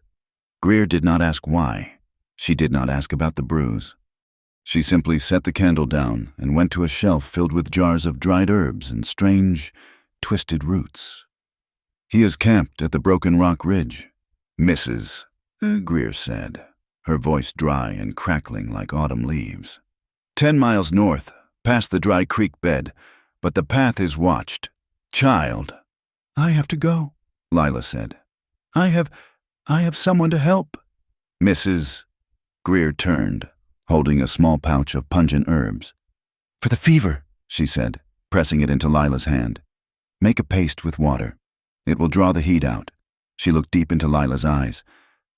Greer did not ask why. She did not ask about the bruise. She simply set the candle down and went to a shelf filled with jars of dried herbs and strange, twisted roots. He is camped at the Broken Rock Ridge, Mrs. Greer said, her voice dry and crackling like autumn leaves. 10 miles north, past the dry creek bed, but the path is watched. Child. I have to go, Lila said. I have someone to help. Mrs. Greer turned, holding a small pouch of pungent herbs. For the fever, she said, pressing it into Lila's hand. Make a paste with water. It will draw the heat out. She looked deep into Lila's eyes.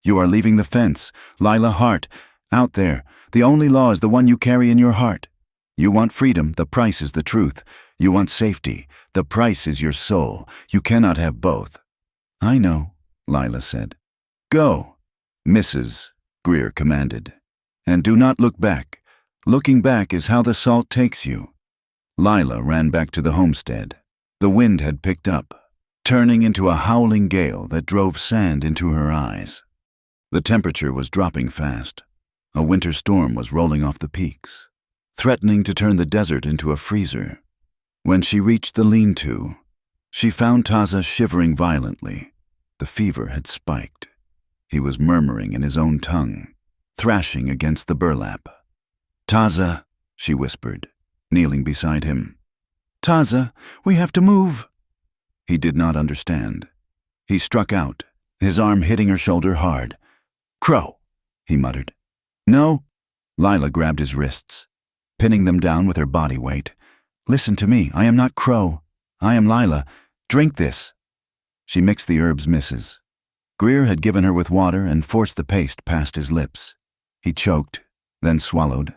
You are leaving the fence, Lila Hart. Out there, the only law is the one you carry in your heart. You want freedom, the price is the truth. You want safety, the price is your soul. You cannot have both. I know, Lila said. Go, Mrs. Greer commanded. And do not look back. Looking back is how the salt takes you. Lila ran back to the homestead. The wind had picked up, turning into a howling gale that drove sand into her eyes. The temperature was dropping fast. A winter storm was rolling off the peaks, threatening to turn the desert into a freezer. When she reached the lean-to, she found Taza shivering violently. The fever had spiked. He was murmuring in his own tongue, thrashing against the burlap. Taza, she whispered, kneeling beside him. Taza, we have to move. He did not understand. He struck out, his arm hitting her shoulder hard. Crow, he muttered. No. Lila grabbed his wrists, pinning them down with her body weight. Listen to me, I am not Crow. I am Lila. Drink this. She mixed the herbs Mrs. Greer had given her with water and forced the paste past his lips. He choked, then swallowed.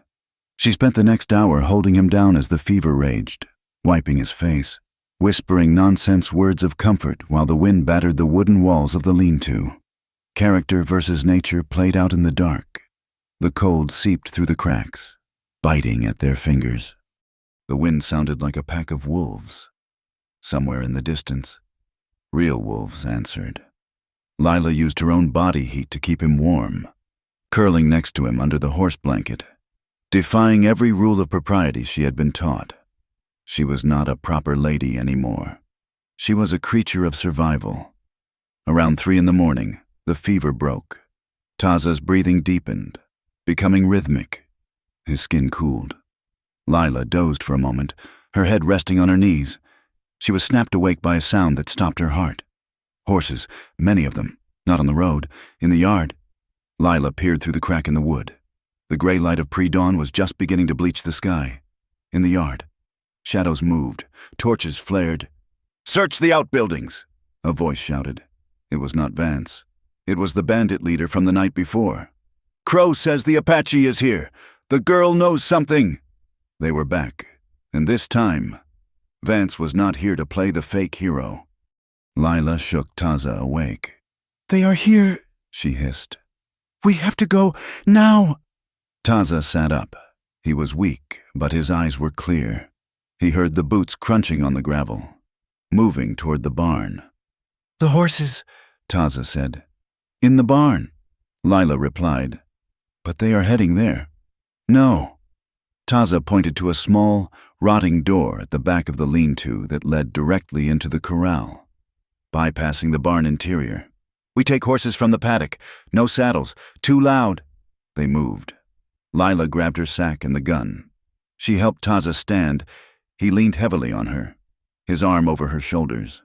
She spent the next hour holding him down as the fever raged, wiping his face, whispering nonsense words of comfort while the wind battered the wooden walls of the lean-to. Character versus nature played out in the dark. The cold seeped through the cracks, biting at their fingers. The wind sounded like a pack of wolves. Somewhere in the distance, real wolves answered. Lila used her own body heat to keep him warm, curling next to him under the horse blanket, defying every rule of propriety she had been taught. She was not a proper lady anymore. She was a creature of survival. Around 3 a.m, the fever broke. Taza's breathing deepened, becoming rhythmic. His skin cooled. Lila dozed for a moment, her head resting on her knees. She was snapped awake by a sound that stopped her heart. Horses, many of them, not on the road, in the yard. Lila peered through the crack in the wood. The gray light of pre-dawn was just beginning to bleach the sky. In the yard, shadows moved, torches flared. "Search the outbuildings," a voice shouted. It was not Vance. It was the bandit leader from the night before. "Crow says the Apache is here. The girl knows something." They were back, and this time, Vance was not here to play the fake hero. Lila shook Taza awake. "They are here," she hissed. "We have to go now." Taza sat up. He was weak, but his eyes were clear. He heard the boots crunching on the gravel, moving toward the barn. "The horses," Taza said. "In the barn," Lila replied. "But they are heading there." "No." Taza pointed to a small, rotting door at the back of the lean-to that led directly into the corral, bypassing the barn interior. "We take horses from the paddock. No saddles. Too loud." They moved. Lila grabbed her sack and the gun. She helped Taza stand. He leaned heavily on her, his arm over her shoulders.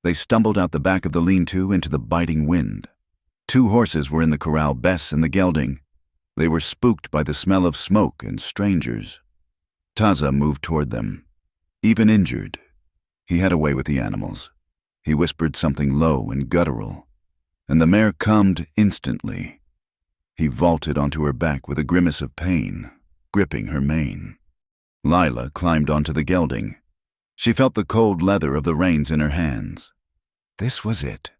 They stumbled out the back of the lean-to into the biting wind. 2 horses were in the corral, Bess and the gelding. They were spooked by the smell of smoke and strangers. Taza moved toward them. Even injured, he had a way with the animals. He whispered something low and guttural, and the mare calmed instantly. He vaulted onto her back with a grimace of pain, gripping her mane. Lila climbed onto the gelding. She felt the cold leather of the reins in her hands. This was it.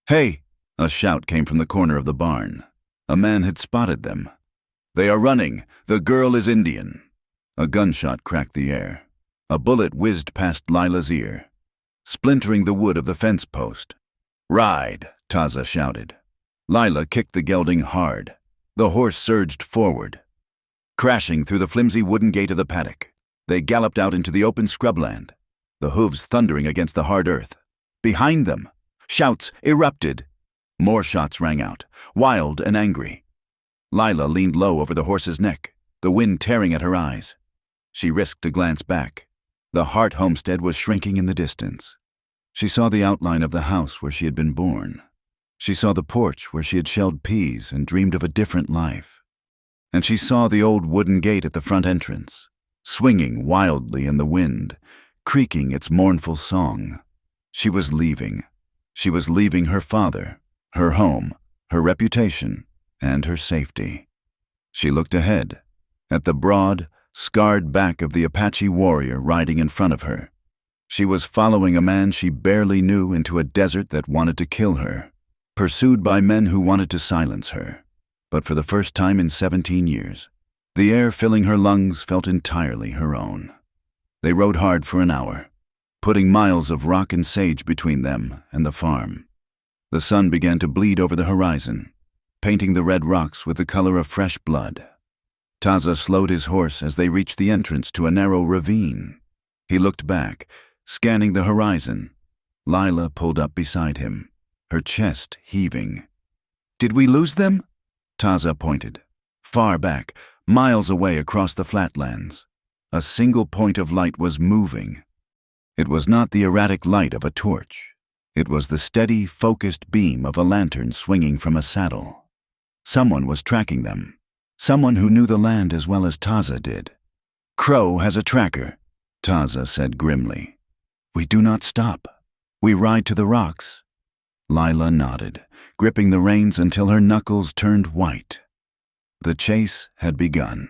"Hey!" A shout came from the corner of the barn. A man had spotted them. "They are running. The girl is Indian." A gunshot cracked the air. A bullet whizzed past Lila's ear, splintering the wood of the fence post. "Ride!" Taza shouted. Lila kicked the gelding hard. The horse surged forward, crashing through the flimsy wooden gate of the paddock. They galloped out into the open scrubland, the hooves thundering against the hard earth. Behind them, shouts erupted. More shots rang out, wild and angry. Lila leaned low over the horse's neck, the wind tearing at her eyes. She risked a glance back. The Hart homestead was shrinking in the distance. She saw the outline of the house where she had been born. She saw the porch where she had shelled peas and dreamed of a different life. And she saw the old wooden gate at the front entrance, swinging wildly in the wind, creaking its mournful song. She was leaving. She was leaving her father, her home, her reputation, and her safety. She looked ahead, at the broad, scarred back of the Apache warrior riding in front of her. She was following a man she barely knew into a desert that wanted to kill her, pursued by men who wanted to silence her. But for the first time in 17 years, the air filling her lungs felt entirely her own. They rode hard for an hour, putting miles of rock and sage between them and the farm. The sun began to bleed over the horizon, painting the red rocks with the color of fresh blood. Taza slowed his horse as they reached the entrance to a narrow ravine. He looked back, scanning the horizon. Lila pulled up beside him, her chest heaving. "Did we lose them?" Taza pointed. Far back, miles away across the flatlands, a single point of light was moving. It was not the erratic light of a torch. It was the steady, focused beam of a lantern swinging from a saddle. Someone was tracking them. Someone who knew the land as well as Taza did. "Crow has a tracker," Taza said grimly. "We do not stop. We ride to the rocks." Lila nodded, gripping the reins until her knuckles turned white. The chase had begun.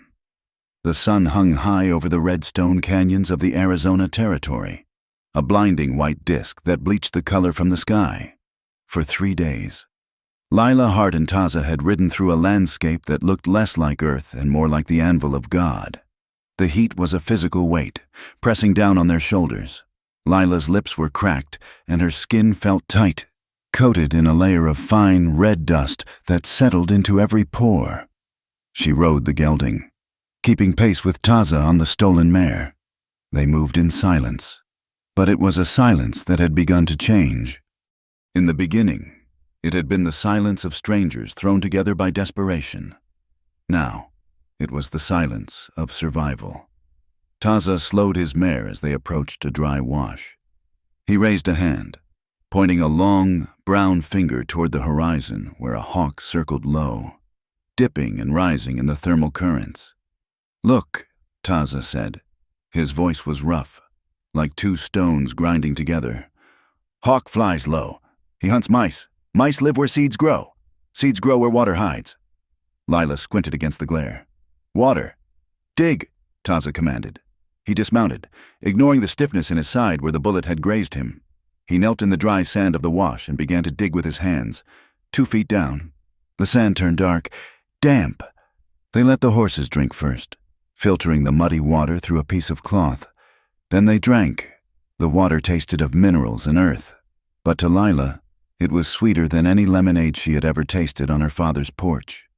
The sun hung high over the red stone canyons of the Arizona Territory, a blinding white disk that bleached the color from the sky. For 3 days, Lila, Hart, and Taza had ridden through a landscape that looked less like Earth and more like the anvil of God. The heat was a physical weight, pressing down on their shoulders. Lila's lips were cracked, and her skin felt tight, coated in a layer of fine red dust that settled into every pore. She rode the gelding, keeping pace with Taza on the stolen mare. They moved in silence, but it was a silence that had begun to change. In the beginning, it had been the silence of strangers thrown together by desperation. Now, it was the silence of survival. Taza slowed his mare as they approached a dry wash. He raised a hand, pointing a long, brown finger toward the horizon where a hawk circled low, dipping and rising in the thermal currents. "Look," Taza said. His voice was rough, like 2 stones grinding together, Hawk flies low. He hunts mice. Mice live where seeds grow. Seeds grow where water hides. Lila squinted against the glare. Water. Dig, Taza commanded. He dismounted, ignoring the stiffness in his side where the bullet had grazed him. He knelt in the dry sand of the wash and began to dig with his hands. 2 feet down. The sand turned dark, damp. They let the horses drink first, filtering the muddy water through a piece of cloth. Then they drank. The water tasted of minerals and earth. But to Lila, it was sweeter than any lemonade she had ever tasted on her father's porch.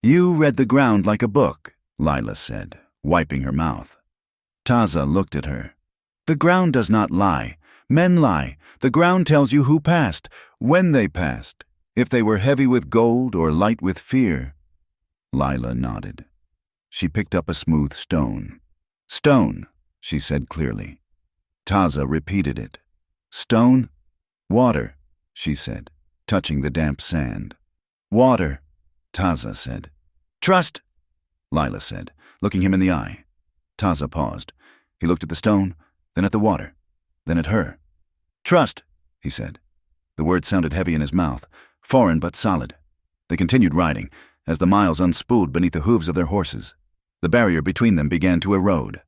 You read the ground like a book, Lila said, wiping her mouth. Taza looked at her. The ground does not lie. Men lie. The ground tells you who passed, when they passed, if they were heavy with gold or light with fear. Lila nodded. She picked up a smooth stone. Stone, she said clearly. Taza repeated it. Stone? Water, she said, touching the damp sand. Water, Taza said. Trust, Lila said, looking him in the eye. Taza paused. He looked at the stone, then at the water, then at her. Trust, he said. The word sounded heavy in his mouth, foreign but solid. They continued riding, as the miles unspooled beneath the hooves of their horses. The barrier between them began to erode.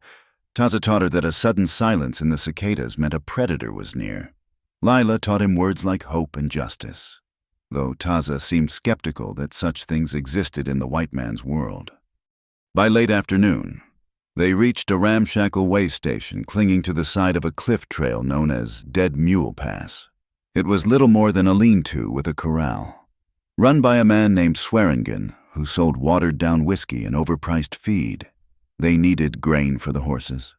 Taza taught her that a sudden silence in the cicadas meant a predator was near. Lila taught him words like hope and justice, though Taza seemed skeptical that such things existed in the white man's world. By late afternoon, they reached a ramshackle way station clinging to the side of a cliff trail known as Dead Mule Pass. It was little more than a lean-to with a corral, run by a man named Swearingen, who sold watered-down whiskey and overpriced feed. They needed grain for the horses.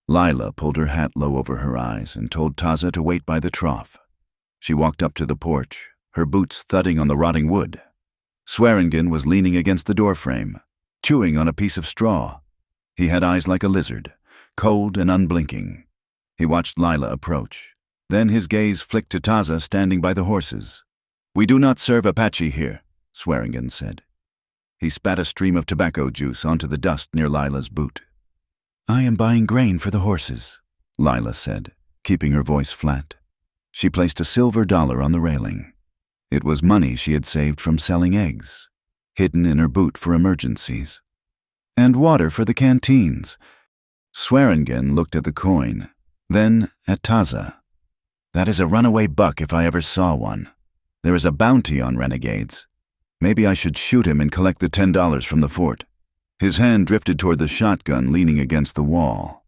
Lila pulled her hat low over her eyes and told Taza to wait by the trough. She walked up to the porch, her boots thudding on the rotting wood. Swearingen was leaning against the doorframe, chewing on a piece of straw. He had eyes like a lizard, cold and unblinking. He watched Lila approach. Then his gaze flicked to Taza standing by the horses. We do not serve Apache here, Swearingen said. He spat a stream of tobacco juice onto the dust near Lila's boot. I am buying grain for the horses, Lila said, keeping her voice flat. She placed a silver dollar on the railing. It was money she had saved from selling eggs, hidden in her boot for emergencies. And water for the canteens. Swearingen looked at the coin, then at Taza. That is a runaway buck if I ever saw one. There is a bounty on renegades. Maybe I should shoot him and collect the $10 from the fort. His hand drifted toward the shotgun leaning against the wall.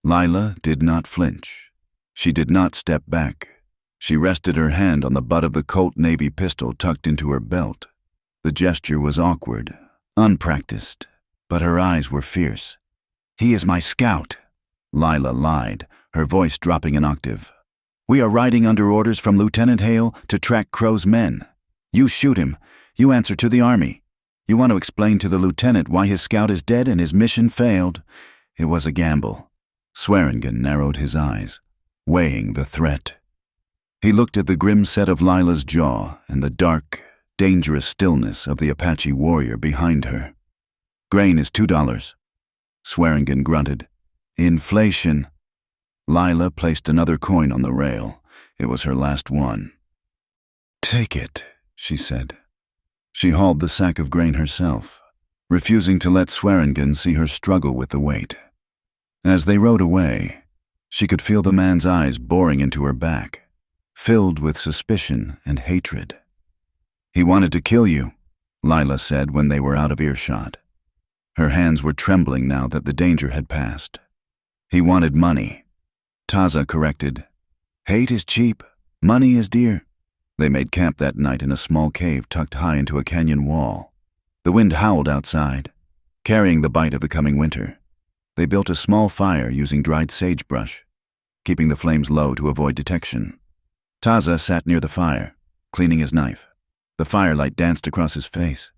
Lila did not flinch. She did not step back. She rested her hand on the butt of the Colt Navy pistol tucked into her belt. The gesture was awkward, unpracticed, but her eyes were fierce. He is my scout, Lila lied, her voice dropping an octave. We are riding under orders from Lieutenant Hale to track Crow's men. You shoot him. You answer to the army. You want to explain to the lieutenant why his scout is dead and his mission failed. It was a gamble. Swearingen narrowed his eyes, weighing the threat. He looked at the grim set of Lila's jaw and the dark, dangerous stillness of the Apache warrior behind her. Grain is $2. Swearingen grunted. Inflation. Lila placed another coin on the rail. It was her last one. Take it, she said. She hauled the sack of grain herself, refusing to let Swearingen see her struggle with the weight. As they rode away, she could feel the man's eyes boring into her back, filled with suspicion and hatred. He wanted to kill you, Lila said when they were out of earshot. Her hands were trembling now that the danger had passed. He wanted money. Taza corrected. Hate is cheap, money is dear. They made camp that night in a small cave tucked high into a canyon wall. The wind howled outside, carrying the bite of the coming winter. They built a small fire using dried sagebrush, keeping the flames low to avoid detection. Taza sat near the fire, cleaning his knife. The firelight danced across his face,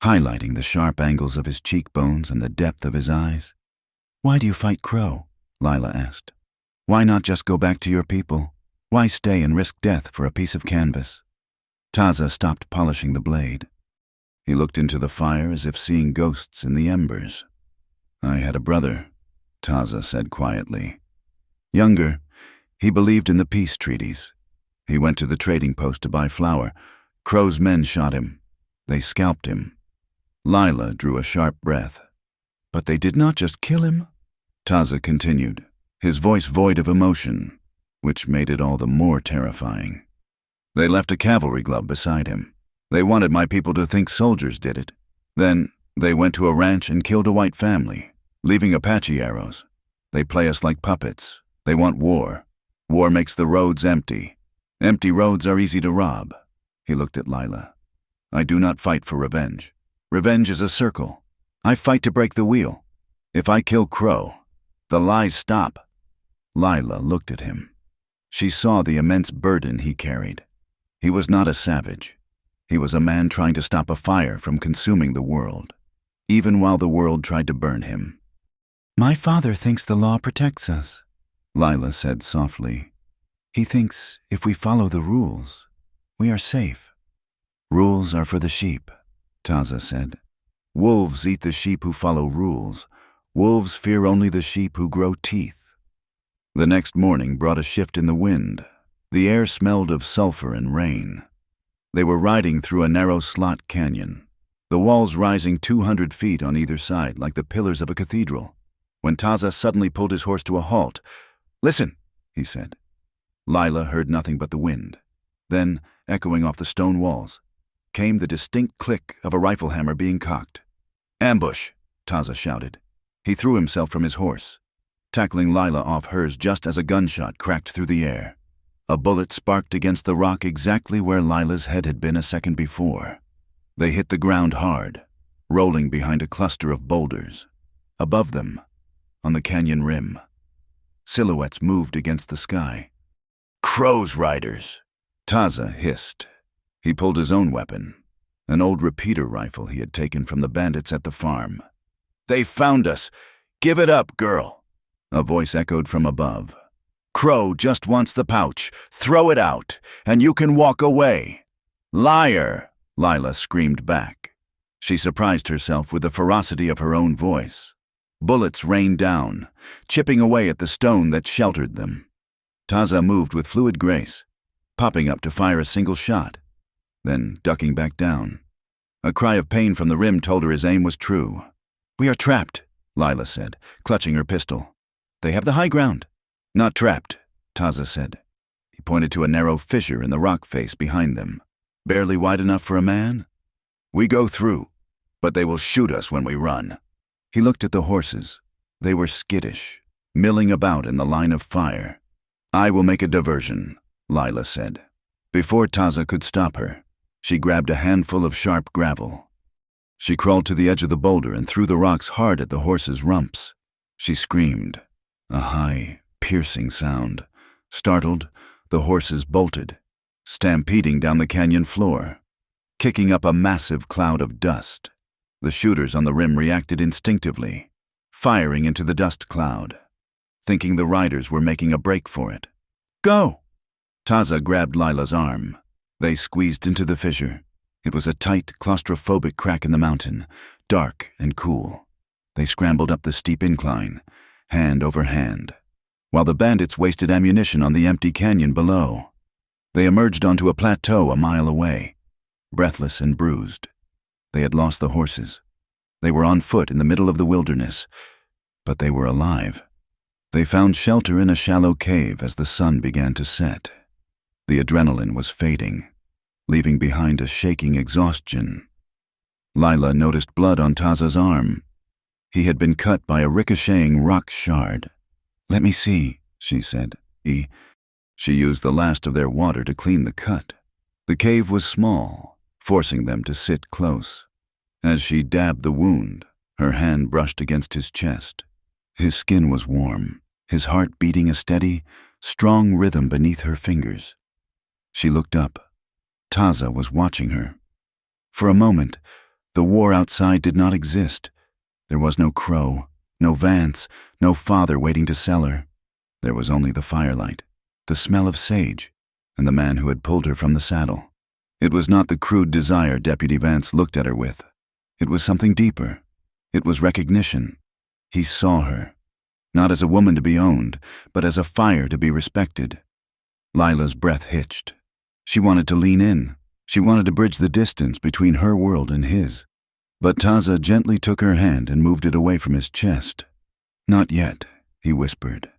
highlighting the sharp angles of his cheekbones and the depth of his eyes. Why do you fight Crow? Lila asked. Why not just go back to your people? Why stay and risk death for a piece of canvas? Taza stopped polishing the blade. He looked into the fire as if seeing ghosts in the embers. I had a brother, Taza said quietly. Younger, he believed in the peace treaties. He went to the trading post to buy flour. Crow's men shot him. They scalped him. Lila drew a sharp breath. But they did not just kill him? Taza continued, his voice void of emotion, which made it all the more terrifying. They left a cavalry glove beside him. They wanted my people to think soldiers did it. Then they went to a ranch and killed a white family, leaving Apache arrows. They play us like puppets. They want war. War makes the roads empty. Empty roads are easy to rob. He looked at Lila. I do not fight for revenge. Revenge is a circle. I fight to break the wheel. If I kill Crow, the lies stop. Lila looked at him. She saw the immense burden he carried. He was not a savage. He was a man trying to stop a fire from consuming the world, even while the world tried to burn him. My father thinks the law protects us, Lila said softly. He thinks if we follow the rules, we are safe. Rules are for the sheep, Taza said. Wolves eat the sheep who follow rules. Wolves fear only the sheep who grow teeth. The next morning brought a shift in the wind. The air smelled of sulfur and rain. They were riding through a narrow slot canyon, the walls rising 200 feet on either side like the pillars of a cathedral, when Taza suddenly pulled his horse to a halt. Listen, he said. Lila heard nothing but the wind. Then, echoing off the stone walls, came the distinct click of a rifle hammer being cocked. Ambush, Taza shouted. He threw himself from his horse, tackling Lila off hers just as a gunshot cracked through the air. A bullet sparked against the rock exactly where Lila's head had been a second before. They hit the ground hard, rolling behind a cluster of boulders. Above them, on the canyon rim, silhouettes moved against the sky. Crow's riders, Taza hissed. He pulled his own weapon, an old repeater rifle he had taken from the bandits at the farm. They found us. Give it up, girl, a voice echoed from above. Crow just wants the pouch. Throw it out, and you can walk away. Liar, Lila screamed back. She surprised herself with the ferocity of her own voice. Bullets rained down, chipping away at the stone that sheltered them. Taza moved with fluid grace, popping up to fire a single shot, then ducking back down. A cry of pain from the rim told her his aim was true. We are trapped, Lila said, clutching her pistol. They have the high ground. Not trapped, Taza said. He pointed to a narrow fissure in the rock face behind them, barely wide enough for a man. We go through, but they will shoot us when we run. He looked at the horses. They were skittish, milling about in the line of fire. I will make a diversion, Lila said. Before Taza could stop her, she grabbed a handful of sharp gravel. She crawled to the edge of the boulder and threw the rocks hard at the horses' rumps. She screamed, a high, piercing sound. Startled, the horses bolted, stampeding down the canyon floor, kicking up a massive cloud of dust. The shooters on the rim reacted instinctively, firing into the dust cloud, thinking the riders were making a break for it. Go! Taza grabbed Lila's arm. They squeezed into the fissure. It was a tight, claustrophobic crack in the mountain, dark and cool. They scrambled up the steep incline, hand over hand, while the bandits wasted ammunition on the empty canyon below. They emerged onto a plateau a mile away, breathless and bruised. They had lost the horses. They were on foot in the middle of the wilderness, but they were alive. They found shelter in a shallow cave as the sun began to set. The adrenaline was fading, leaving behind a shaking exhaustion. Lila noticed blood on Taza's arm. He had been cut by a ricocheting rock shard. Let me see, she said. She used the last of their water to clean the cut. The cave was small, forcing them to sit close. As she dabbed the wound, her hand brushed against his chest. His skin was warm, his heart beating a steady, strong rhythm beneath her fingers. She looked up. Taza was watching her. For a moment, the war outside did not exist. There was no Crow, no Vance, no father waiting to sell her. There was only the firelight, the smell of sage, and the man who had pulled her from the saddle. It was not the crude desire Deputy Vance looked at her with. It was something deeper. It was recognition. He saw her, not as a woman to be owned, but as a fire to be respected. Lila's breath hitched. She wanted to lean in. She wanted to bridge the distance between her world and his. But Taza gently took her hand and moved it away from his chest. "Not yet," he whispered.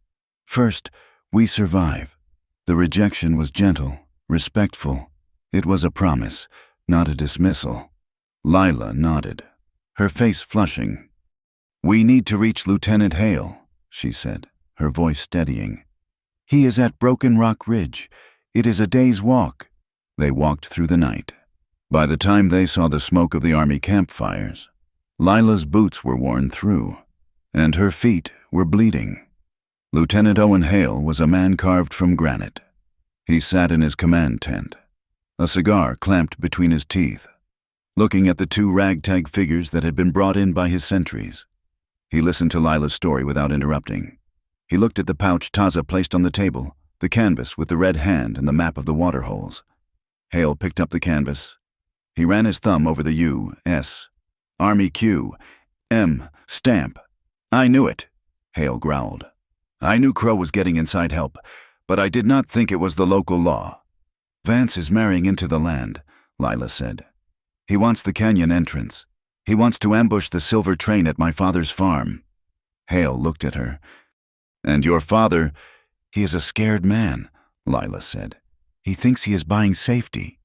"First, we survive." The rejection was gentle, respectful. It was a promise, not a dismissal. Lila nodded, her face flushing. "We need to reach Lieutenant Hale," she said, her voice steadying. "He is at Broken Rock Ridge. It is a day's walk." They walked through the night. By the time they saw the smoke of the army campfires, Lila's boots were worn through, and her feet were bleeding. Lieutenant Owen Hale was a man carved from granite. He sat in his command tent, a cigar clamped between his teeth, looking at the two ragtag figures that had been brought in by his sentries. He listened to Lila's story without interrupting. He looked at the pouch Taza placed on the table, the canvas with the red hand and the map of the water holes. Hale picked up the canvas. He ran his thumb over the U, S, Army Q, M, stamp. "I knew it," Hale growled. "I knew Crow was getting inside help, but I did not think it was the local law." "Vance is marrying into the land," Lila said. "He wants the canyon entrance. He wants to ambush the silver train at my father's farm." Hale looked at her. "And your father—" "He is a scared man," Lila said. "He thinks he is buying safety."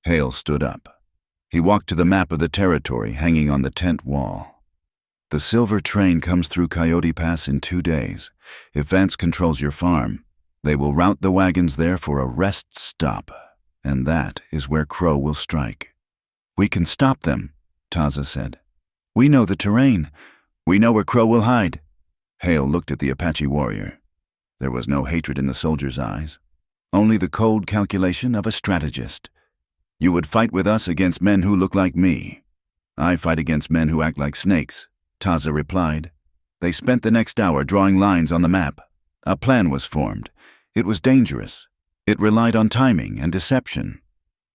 Hale stood up. He walked to the map of the territory hanging on the tent wall. "The silver train comes through Coyote Pass in 2 days. If Vance controls your farm, they will route the wagons there for a rest stop, and that is where Crow will strike." "We can stop them," Taza said. "We know the terrain. We know where Crow will hide." Hale looked at the Apache warrior. There was no hatred in the soldier's eyes, only the cold calculation of a strategist. "You would fight with us against men who look like me." "I fight against men who act like snakes," Taza replied. They spent the next hour drawing lines on the map. A plan was formed. It was dangerous. It relied on timing and deception.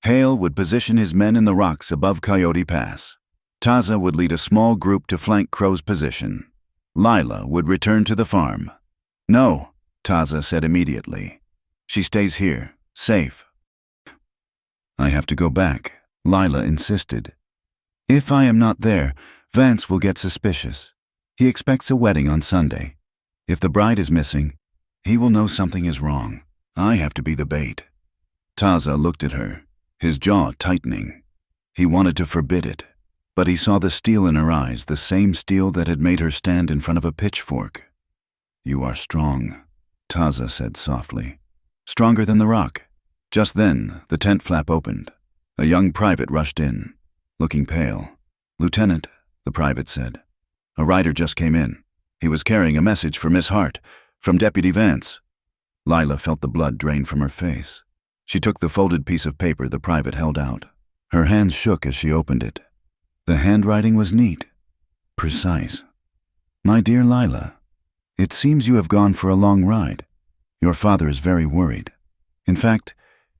Hale would position his men in the rocks above Coyote Pass. Taza would lead a small group to flank Crow's position. Lila would return to the farm. "No," Taza said immediately. "She stays here, safe." "I have to go back," Lila insisted. "If I am not there, Vance will get suspicious. He expects a wedding on Sunday. If the bride is missing, he will know something is wrong. I have to be the bait." Taza looked at her, his jaw tightening. He wanted to forbid it, but he saw the steel in her eyes, the same steel that had made her stand in front of a pitchfork. "You are strong," Taza said softly. "Stronger than the rock." Just then, the tent flap opened. A young private rushed in, looking pale. "Lieutenant," the private said. "A rider just came in. He was carrying a message for Miss Hart, from Deputy Vance." Lila felt the blood drain from her face. She took the folded piece of paper the private held out. Her hands shook as she opened it. The handwriting was neat, precise. "My dear Lila, it seems you have gone for a long ride. Your father is very worried. In fact,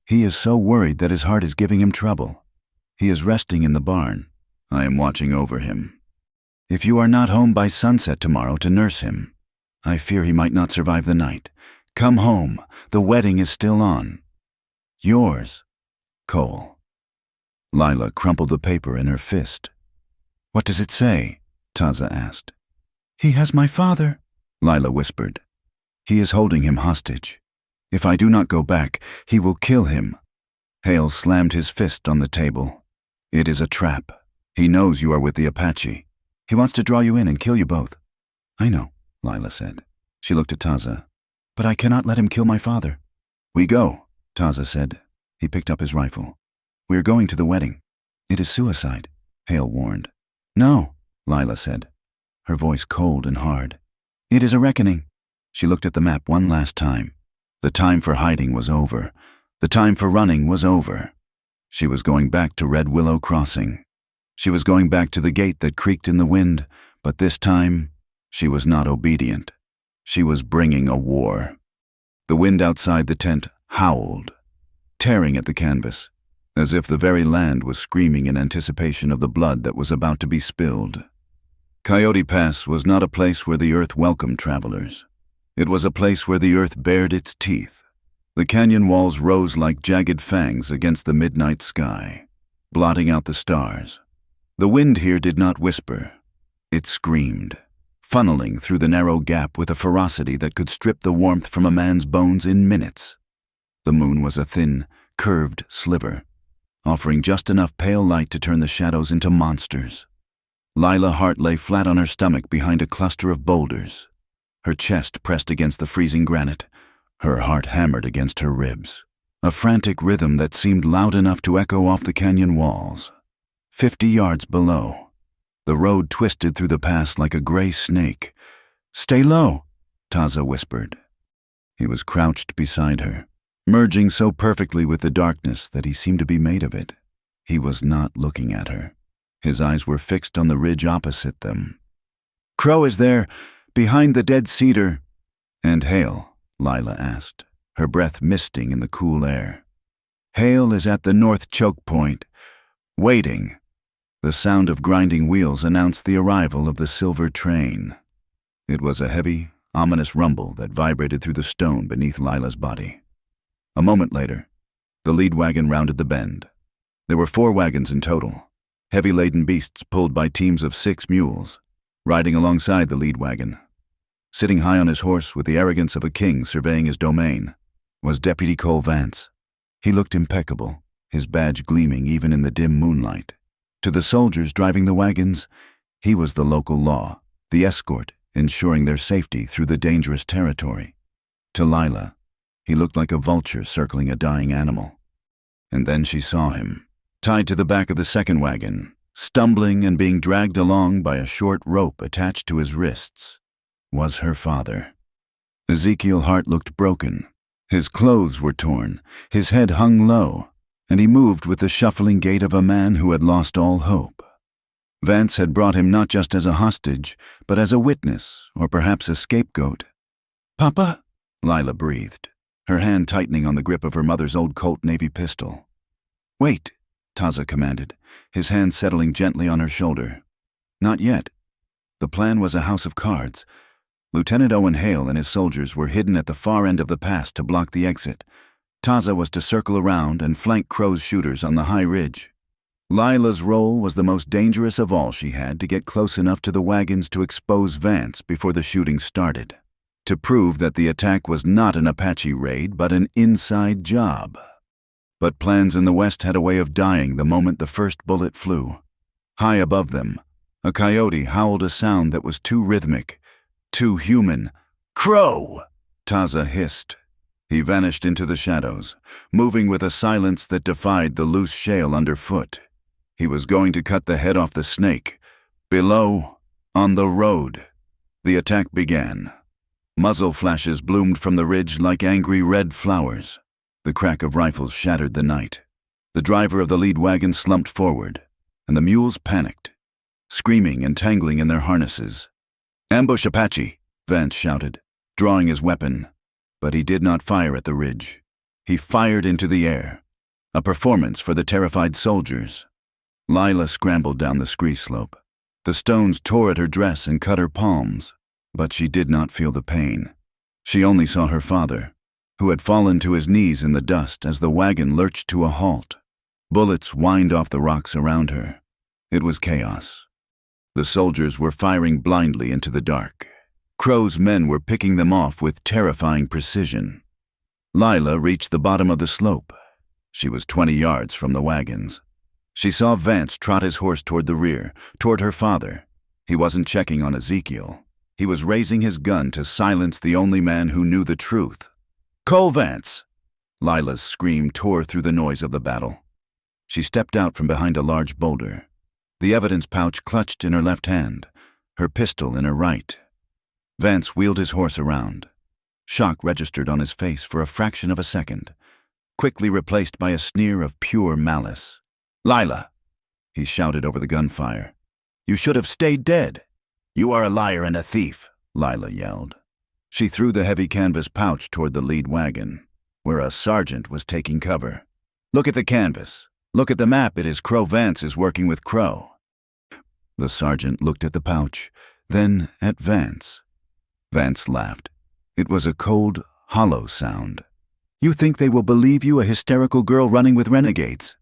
he is so worried that his heart is giving him trouble. He is resting in the barn. I am watching over him. If you are not home by sunset tomorrow to nurse him, I fear he might not survive the night. Come home. The wedding is still on. Yours, Cole." Lila crumpled the paper in her fist. "What does it say?" Taza asked. "He has my father," Lila whispered. "He is holding him hostage. If I do not go back, he will kill him." Hale slammed his fist on the table. "It is a trap. He knows you are with the Apache. He wants to draw you in and kill you both." "I know," Lila said. She looked at Taza. "But I cannot let him kill my father." "We go," Taza said. He picked up his rifle. "We are going to the wedding." "It is suicide," Hale warned. "No," Lila said, her voice cold and hard. "It is a reckoning." She looked at the map one last time. The time for hiding was over. The time for running was over. She was going back to Red Willow Crossing. She was going back to the gate that creaked in the wind, but this time, she was not obedient. She was bringing a war. The wind outside the tent howled, tearing at the canvas, as if the very land was screaming in anticipation of the blood that was about to be spilled. Coyote Pass was not a place where the earth welcomed travelers. It was a place where the earth bared its teeth. The canyon walls rose like jagged fangs against the midnight sky, blotting out the stars. The wind here did not whisper. It screamed, funneling through the narrow gap with a ferocity that could strip the warmth from a man's bones in minutes. The moon was a thin, curved sliver, offering just enough pale light to turn the shadows into monsters. Lila Hart lay flat on her stomach behind a cluster of boulders, her chest pressed against the freezing granite, her heart hammered against her ribs, a frantic rhythm that seemed loud enough to echo off the canyon walls. 50 yards below, the road twisted through the pass like a gray snake. "Stay low," Taza whispered. He was crouched beside her, merging so perfectly with the darkness that he seemed to be made of it. He was not looking at her. His eyes were fixed on the ridge opposite them. "Crow is there, behind the dead cedar." "And Hale?" Lila asked, her breath misting in the cool air. "Hale is at the north choke point, waiting." The sound of grinding wheels announced the arrival of the silver train. It was a heavy, ominous rumble that vibrated through the stone beneath Lila's body. A moment later, the lead wagon rounded the bend. There were 4 wagons in total, heavy-laden beasts pulled by teams of 6 mules, riding alongside the lead wagon. Sitting high on his horse with the arrogance of a king surveying his domain was Deputy Cole Vance. He looked impeccable, his badge gleaming even in the dim moonlight. To the soldiers driving the wagons, he was the local law, the escort ensuring their safety through the dangerous territory. To Lila, he looked like a vulture circling a dying animal. And then she saw him, tied to the back of the second wagon, stumbling and being dragged along by a short rope attached to his wrists, was her father. Ezekiel Hart looked broken. His clothes were torn, his head hung low, and he moved with the shuffling gait of a man who had lost all hope. Vance had brought him not just as a hostage, but as a witness, or perhaps a scapegoat. "Papa?" Lila breathed, her hand tightening on the grip of her mother's old Colt Navy pistol. "Wait," Taza commanded, his hand settling gently on her shoulder. "Not yet." The plan was a house of cards. Lieutenant Owen Hale and his soldiers were hidden at the far end of the pass to block the exit. Taza was to circle around and flank Crow's shooters on the high ridge. Lila's role was the most dangerous of all she had to get close enough to the wagons to expose Vance before the shooting started, to prove that the attack was not an Apache raid but an inside job. But plans in the west had a way of dying the moment the first bullet flew. High above them, a coyote howled a sound that was too rhythmic, too human. "Crow!" Taza hissed. He vanished into the shadows, moving with a silence that defied the loose shale underfoot. He was going to cut the head off the snake. Below, on the road, the attack began. Muzzle flashes bloomed from the ridge like angry red flowers. The crack of rifles shattered the night. The driver of the lead wagon slumped forward, and the mules panicked, screaming and tangling in their harnesses. "Ambush Apache!" Vance shouted, drawing his weapon. But he did not fire at the ridge. He fired into the air, a performance for the terrified soldiers. Lila scrambled down the scree slope. The stones tore at her dress and cut her palms, but she did not feel the pain. She only saw her father, who had fallen to his knees in the dust as the wagon lurched to a halt. Bullets whined off the rocks around her. It was chaos. The soldiers were firing blindly into the dark. Crow's men were picking them off with terrifying precision. Lila reached the bottom of the slope. She was 20 yards from the wagons. She saw Vance trot his horse toward the rear, toward her father. He wasn't checking on Ezekiel. He was raising his gun to silence the only man who knew the truth. "Cole Vance!" Lila's scream tore through the noise of the battle. She stepped out from behind a large boulder, the evidence pouch clutched in her left hand, her pistol in her right. Vance wheeled his horse around. Shock registered on his face for a fraction of a second, quickly replaced by a sneer of pure malice. "Lila!" he shouted over the gunfire. "You should have stayed dead." "You are a liar and a thief," Lila yelled. She threw the heavy canvas pouch toward the lead wagon, where a sergeant was taking cover. "Look at the canvas. Look at the map. It is Crow Vance is working with Crow." The sergeant looked at the pouch, then at Vance. Vance laughed. It was a cold, hollow sound. You think they will believe you, a hysterical girl running with renegades?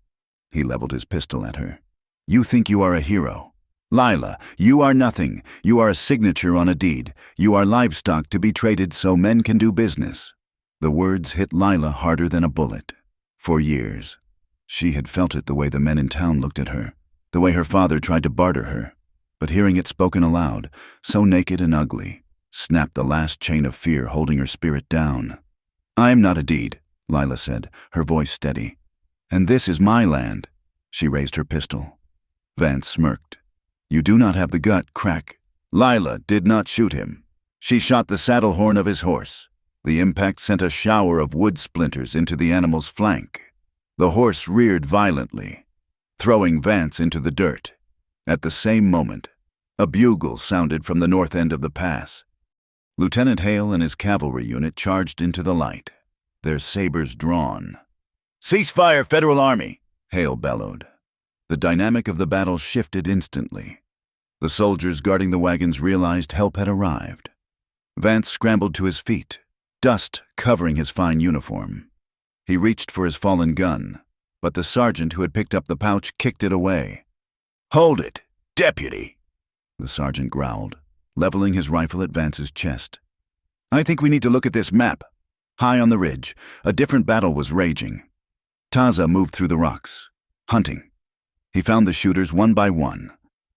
He leveled his pistol at her. You think you are a hero. Lila, you are nothing. You are a signature on a deed. You are livestock to be traded so men can do business. The words hit Lila harder than a bullet. For years, she had felt it the way the men in town looked at her, the way her father tried to barter her. But hearing it spoken aloud, so naked and ugly, snapped the last chain of fear holding her spirit down. I am not a deed, Lila said, her voice steady. And this is my land. She raised her pistol. Vance smirked. You do not have the gut, crack. Lila did not shoot him. She shot the saddle horn of his horse. The impact sent a shower of wood splinters into the animal's flank. The horse reared violently, throwing Vance into the dirt. At the same moment, a bugle sounded from the north end of the pass. Lieutenant Hale and his cavalry unit charged into the light, their sabers drawn. Cease fire, Federal Army! Hale bellowed. The dynamic of the battle shifted instantly. The soldiers guarding the wagons realized help had arrived. Vance scrambled to his feet, dust covering his fine uniform. He reached for his fallen gun, but the sergeant who had picked up the pouch kicked it away. Hold it, deputy! The sergeant growled, leveling his rifle at Vance's chest. I think we need to look at this map. High on the ridge, a different battle was raging. Taza moved through the rocks, hunting. He found the shooters one by one,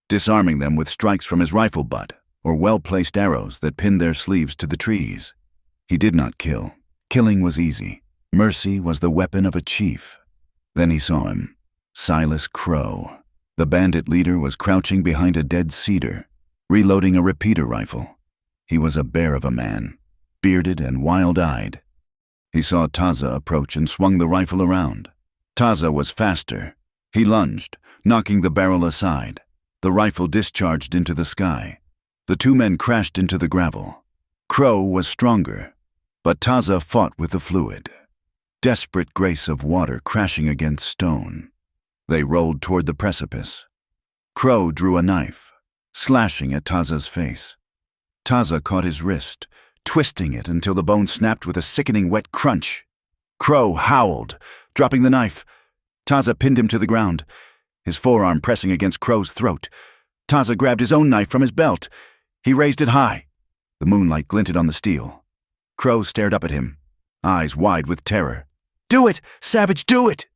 disarming them with strikes from his rifle butt or well-placed arrows that pinned their sleeves to the trees. He did not kill. Killing was easy. Mercy was the weapon of a chief. Then he saw him, Silas Crow. The bandit leader was crouching behind a dead cedar, reloading a repeater rifle. He was a bear of a man, bearded and wild-eyed. He saw Taza approach and swung the rifle around. Taza was faster. He lunged, knocking the barrel aside. The rifle discharged into the sky. The two men crashed into the gravel. Crow was stronger, but Taza fought with the fluid. Desperate grace of water crashing against stone. They rolled toward the precipice. Crow drew a knife, slashing at Taza's face. Taza caught his wrist, twisting it until the bone snapped with a sickening wet crunch. Crow howled, dropping the knife. Taza pinned him to the ground, his forearm pressing against Crow's throat. Taza grabbed his own knife from his belt. He raised it high. The moonlight glinted on the steel. Crow stared up at him, eyes wide with terror. Do it, savage, do it!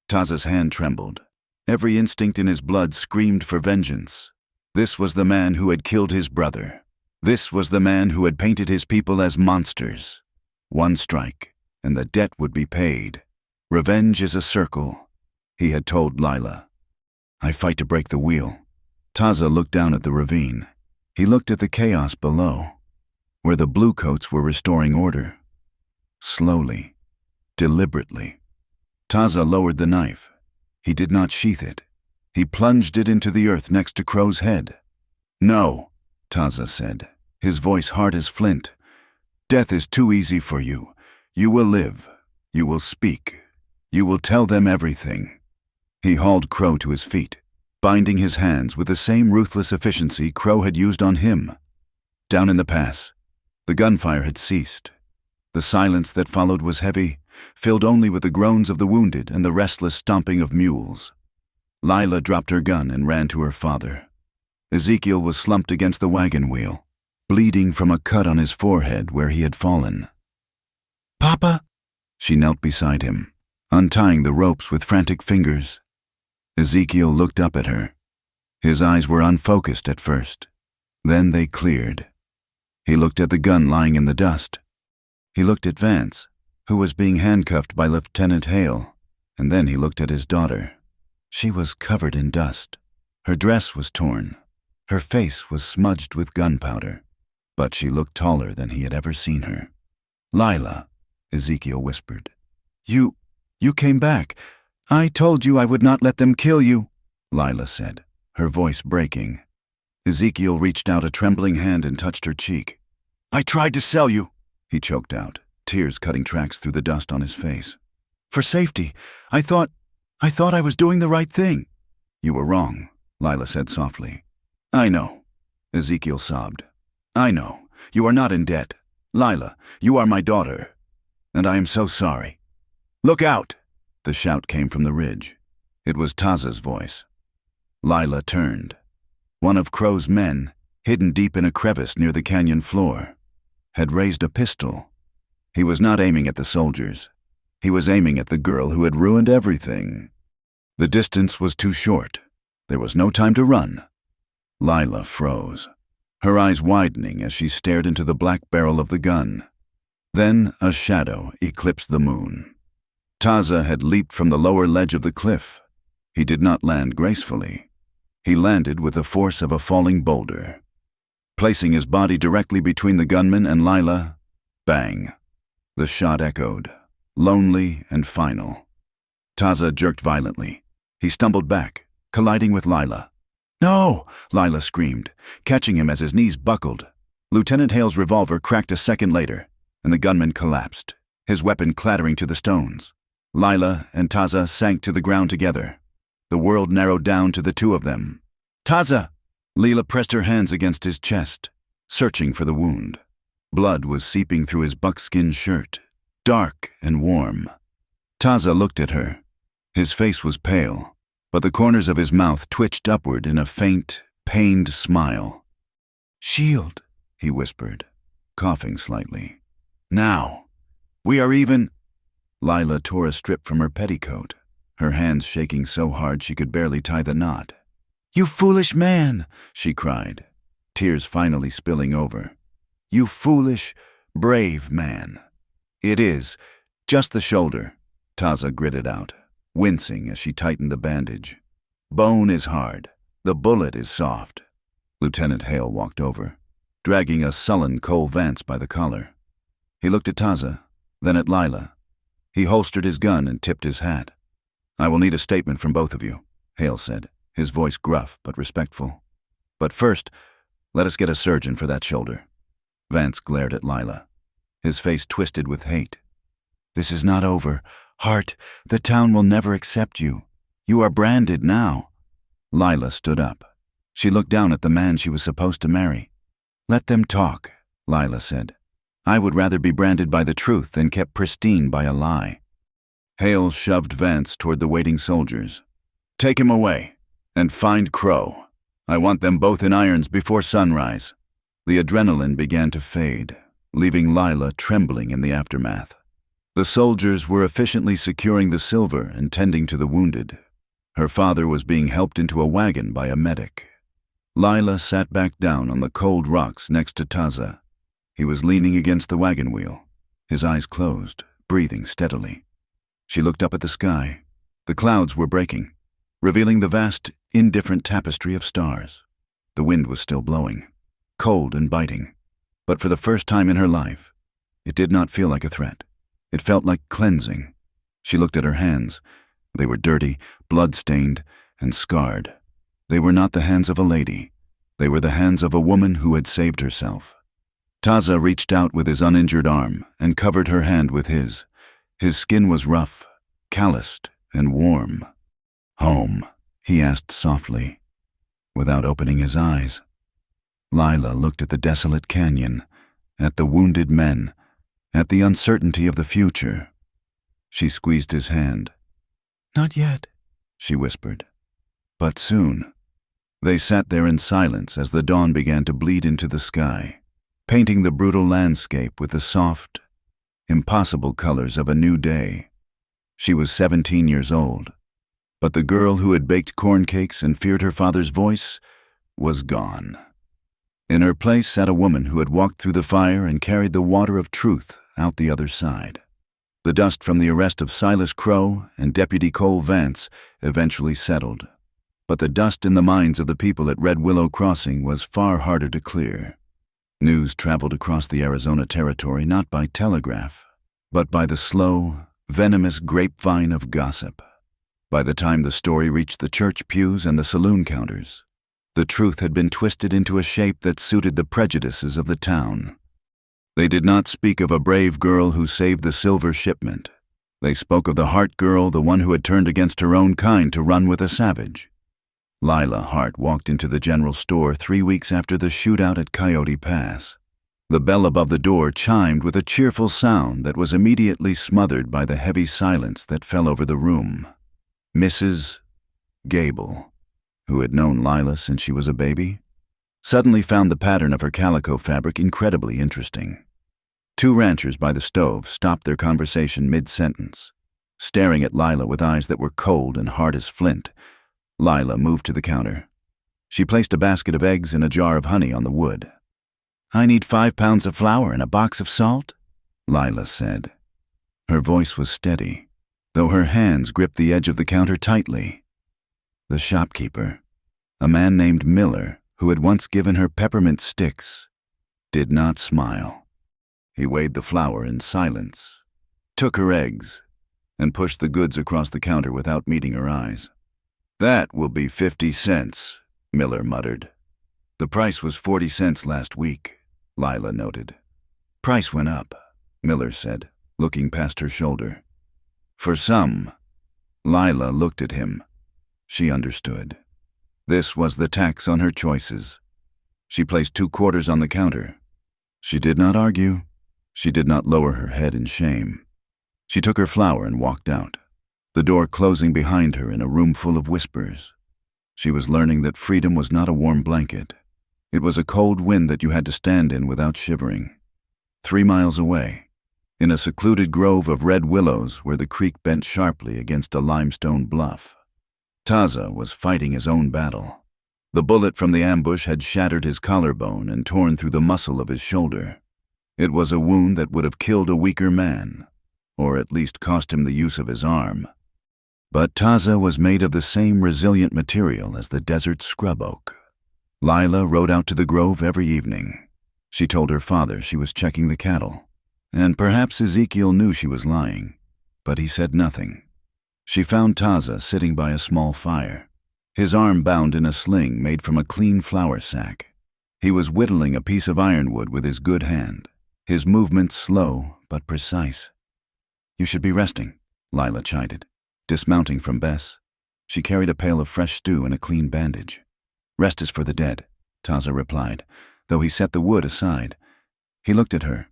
Taza's hand trembled. Every instinct in his blood screamed for vengeance. This was the man who had killed his brother. This was the man who had painted his people as monsters. One strike, and the debt would be paid. Revenge is a circle, he had told Lila. I fight to break the wheel. Taza looked down at the ravine. He looked at the chaos below, where the bluecoats were restoring order. Slowly, deliberately. Taza lowered the knife. He did not sheath it. He plunged it into the earth next to Crow's head. No, Taza said, his voice hard as flint. Death is too easy for you. You will live. You will speak. You will tell them everything. He hauled Crow to his feet, binding his hands with the same ruthless efficiency Crow had used on him. Down in the pass, the gunfire had ceased. The silence that followed was heavy, filled only with the groans of the wounded and the restless stomping of mules. Lila dropped her gun and ran to her father. Ezekiel was slumped against the wagon wheel, bleeding from a cut on his forehead where he had fallen. Papa? She knelt beside him, untying the ropes with frantic fingers. Ezekiel looked up at her. His eyes were unfocused at first. Then they cleared. He looked at the gun lying in the dust. He looked at Vance, who was being handcuffed by Lieutenant Hale, and then he looked at his daughter. She was covered in dust. Her dress was torn. Her face was smudged with gunpowder, but she looked taller than he had ever seen her. Lila, Ezekiel whispered. You came back. I told you I would not let them kill you, Lila said, her voice breaking. Ezekiel reached out a trembling hand and touched her cheek. I tried to sell you, he choked out, tears cutting tracks through the dust on his face. For safety. I thought I was doing the right thing. You were wrong, Lila said softly. I know, Ezekiel sobbed. I know. You are not in debt. Lila, you are my daughter. And I am so sorry. "Look out!" The shout came from the ridge. It was Taza's voice. Lila turned. One of Crow's men, hidden deep in a crevice near the canyon floor, had raised a pistol. He was not aiming at the soldiers. He was aiming at the girl who had ruined everything. The distance was too short. There was no time to run. Lila froze, her eyes widening as she stared into the black barrel of the gun. Then a shadow eclipsed the moon. Taza had leaped from the lower ledge of the cliff. He did not land gracefully. He landed with the force of a falling boulder. Placing his body directly between the gunman and Lila, bang. The shot echoed, lonely and final. Taza jerked violently. He stumbled back, colliding with Lila. "No!" Lila screamed, catching him as his knees buckled. Lieutenant Hale's revolver cracked a second later, and the gunman collapsed, his weapon clattering to the stones. Lila and Taza sank to the ground together. The world narrowed down to the two of them. "Taza!" Lila pressed her hands against his chest, searching for the wound. Blood was seeping through his buckskin shirt, dark and warm. Taza looked at her. His face was pale, but the corners of his mouth twitched upward in a faint, pained smile. "Shield," he whispered, coughing slightly. "Now, we are even." Lila tore a strip from her petticoat, her hands shaking so hard she could barely tie the knot. "You foolish man," she cried, tears finally spilling over. "You foolish, brave man." "It is, just the shoulder," Taza gritted out, wincing as she tightened the bandage. "Bone is hard, the bullet is soft." Lieutenant Hale walked over, dragging a sullen Cole Vance by the collar. He looked at Taza, then at Lila. He holstered his gun and tipped his hat. "I will need a statement from both of you," Hale said, his voice gruff but respectful. "But first, let us get a surgeon for that shoulder." Vance glared at Lila, his face twisted with hate. "This is not over. Hart, the town will never accept you. You are branded now." Lila stood up. She looked down at the man she was supposed to marry. "Let them talk," Lila said. "I would rather be branded by the truth than kept pristine by a lie." Hale shoved Vance toward the waiting soldiers. "Take him away, and find Crow. I want them both in irons before sunrise." The adrenaline began to fade, leaving Lila trembling in the aftermath. The soldiers were efficiently securing the silver and tending to the wounded. Her father was being helped into a wagon by a medic. Lila sat back down on the cold rocks next to Taza. He was leaning against the wagon wheel, his eyes closed, breathing steadily. She looked up at the sky. The clouds were breaking, revealing the vast, indifferent tapestry of stars. The wind was still blowing, cold and biting, but for the first time in her life, it did not feel like a threat. It felt like cleansing. She looked at her hands. They were dirty, blood-stained, and scarred. They were not the hands of a lady. They were the hands of a woman who had saved herself. Taza reached out with his uninjured arm and covered her hand with his. His skin was rough, calloused, and warm. "Home?" he asked softly, without opening his eyes. Lila looked at the desolate canyon, at the wounded men, at the uncertainty of the future. She squeezed his hand. "Not yet," she whispered. "But soon." They sat there in silence as the dawn began to bleed into the sky, painting the brutal landscape with the soft, impossible colors of a new day. She was 17 years old, but the girl who had baked corn cakes and feared her father's voice was gone. In her place sat a woman who had walked through the fire and carried the water of truth out the other side. The dust from the arrest of Silas Crow and Deputy Cole Vance eventually settled, but the dust in the minds of the people at Red Willow Crossing was far harder to clear. News traveled across the Arizona Territory not by telegraph, but by the slow, venomous grapevine of gossip. By the time the story reached the church pews and the saloon counters, the truth had been twisted into a shape that suited the prejudices of the town. They did not speak of a brave girl who saved the silver shipment. They spoke of the Hart girl, the one who had turned against her own kind to run with a savage. Lila Hart walked into the general store 3 weeks after the shootout at Coyote Pass. The bell above the door chimed with a cheerful sound that was immediately smothered by the heavy silence that fell over the room. Mrs. Gable, who had known Lila since she was a baby, suddenly found the pattern of her calico fabric incredibly interesting. Two ranchers by the stove stopped their conversation mid-sentence, staring at Lila with eyes that were cold and hard as flint. Lila moved to the counter. She placed a basket of eggs and a jar of honey on the wood. "I need 5 pounds of flour and a box of salt," Lila said. Her voice was steady, though her hands gripped the edge of the counter tightly. The shopkeeper, a man named Miller, who had once given her peppermint sticks, did not smile. He weighed the flour in silence, took her eggs, and pushed the goods across the counter without meeting her eyes. "That will be 50 cents, Miller muttered. "The price was 40 cents last week," Lila noted. "Price went up," Miller said, looking past her shoulder. "For some." Lila looked at him. She understood. This was the tax on her choices. She placed 2 quarters on the counter. She did not argue. She did not lower her head in shame. She took her flour and walked out, the door closing behind her in a room full of whispers. She was learning that freedom was not a warm blanket. It was a cold wind that you had to stand in without shivering. 3 miles away, in a secluded grove of red willows where the creek bent sharply against a limestone bluff, Taza was fighting his own battle. The bullet from the ambush had shattered his collarbone and torn through the muscle of his shoulder. It was a wound that would have killed a weaker man, or at least cost him the use of his arm. But Taza was made of the same resilient material as the desert scrub oak. Lila rode out to the grove every evening. She told her father she was checking the cattle, and perhaps Ezekiel knew she was lying, but he said nothing. She found Taza sitting by a small fire, his arm bound in a sling made from a clean flour sack. He was whittling a piece of ironwood with his good hand, his movements slow but precise. "You should be resting," Lila chided, dismounting from Bess. She carried a pail of fresh stew and a clean bandage. "Rest is for the dead," Taza replied, though he set the wood aside. He looked at her,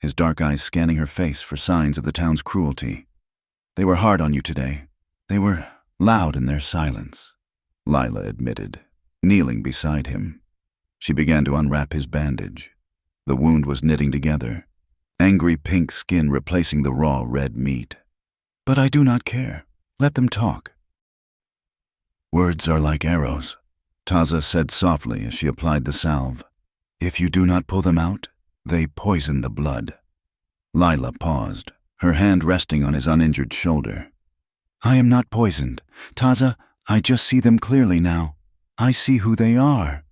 his dark eyes scanning her face for signs of the town's cruelty. "They were hard on you today. They were loud in their silence," Lila admitted, kneeling beside him. She began to unwrap his bandage. The wound was knitting together, angry pink skin replacing the raw red meat. "But I do not care. Let them talk." "Words are like arrows," Taza said softly as she applied the salve. "If you do not pull them out, they poison the blood." Lila paused, her hand resting on his uninjured shoulder. "I am not poisoned. Taza, I just see them clearly now. I see who they are."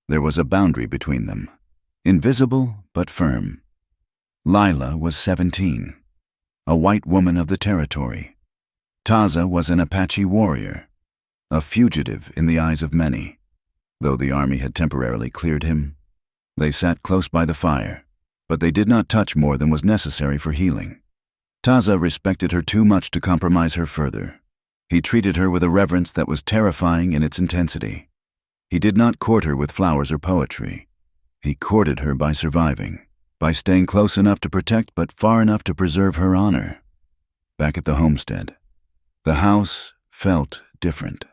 There was a boundary between them, invisible but firm. Lila was 17, a white woman of the territory. Taza was an Apache warrior, a fugitive in the eyes of many. Though the army had temporarily cleared him, they sat close by the fire, but they did not touch more than was necessary for healing. Taza respected her too much to compromise her further. He treated her with a reverence that was terrifying in its intensity. He did not court her with flowers or poetry. He courted her by surviving, by staying close enough to protect but far enough to preserve her honor. Back at the homestead, the house felt different.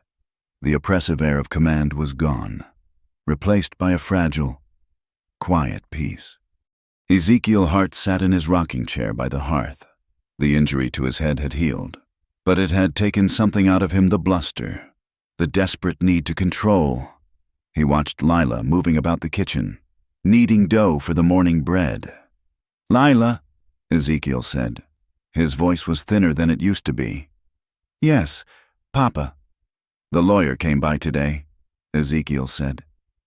The oppressive air of command was gone, replaced by a fragile, quiet peace. Ezekiel Hart sat in his rocking chair by the hearth. The injury to his head had healed, but it had taken something out of him, the bluster, the desperate need to control. He watched Lila moving about the kitchen, kneading dough for the morning bread. "Lila," Ezekiel said. His voice was thinner than it used to be. "Yes, Papa." "The lawyer came by today," Ezekiel said.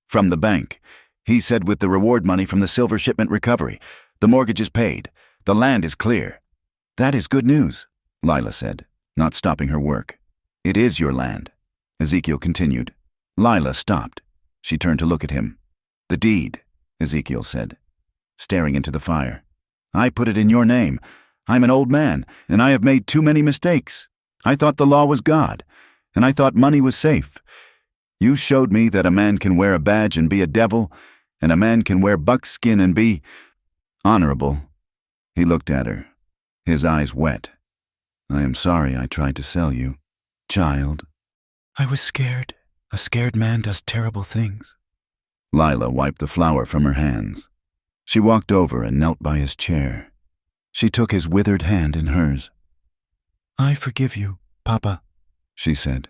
"From the bank. He said with the reward money from the silver shipment recovery, the mortgage is paid. The land is clear." "That is good news," Lila said, not stopping her work. "It is your land," Ezekiel continued. Lila stopped. She turned to look at him. "The deed," Ezekiel said, staring into the fire. "I put it in your name. I'm an old man, and I have made too many mistakes. I thought the law was God, and I thought money was safe. You showed me that a man can wear a badge and be a devil, and a man can wear buckskin and be honorable. He looked at her, his eyes wet. I am sorry I tried to sell you, child. I was scared. A scared man does terrible things. Lila wiped the flour from her hands. She walked over and knelt by his chair. She took his withered hand in hers. I forgive you, Papa, she said.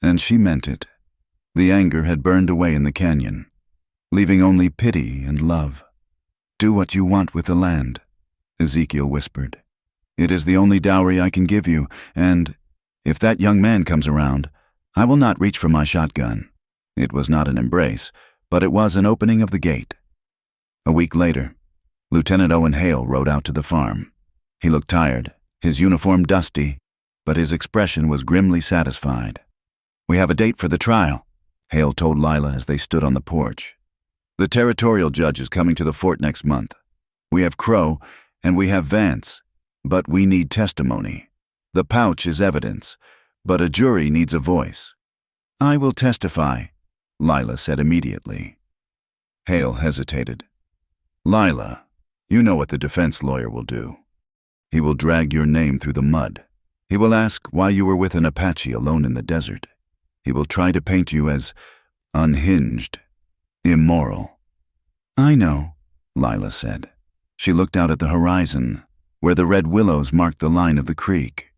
And she meant it. The anger had burned away in the canyon, leaving only pity and love. Do what you want with the land, Ezekiel whispered. It is the only dowry I can give you, and if that young man comes around, I will not reach for my shotgun. It was not an embrace, but it was an opening of the gate. A week later, Lieutenant Owen Hale rode out to the farm. He looked tired, his uniform dusty, but his expression was grimly satisfied. We have a date for the trial, Hale told Lila as they stood on the porch. The territorial judge is coming to the fort next month. We have Crow, and we have Vance, but we need testimony. The pouch is evidence, but a jury needs a voice. I will testify, Lila said immediately. Hale hesitated. Lila, you know what the defense lawyer will do. He will drag your name through the mud. He will ask why you were with an Apache alone in the desert. He will try to paint you as unhinged, immoral. I know, Lila said. She looked out at the horizon, where the red willows marked the line of the creek.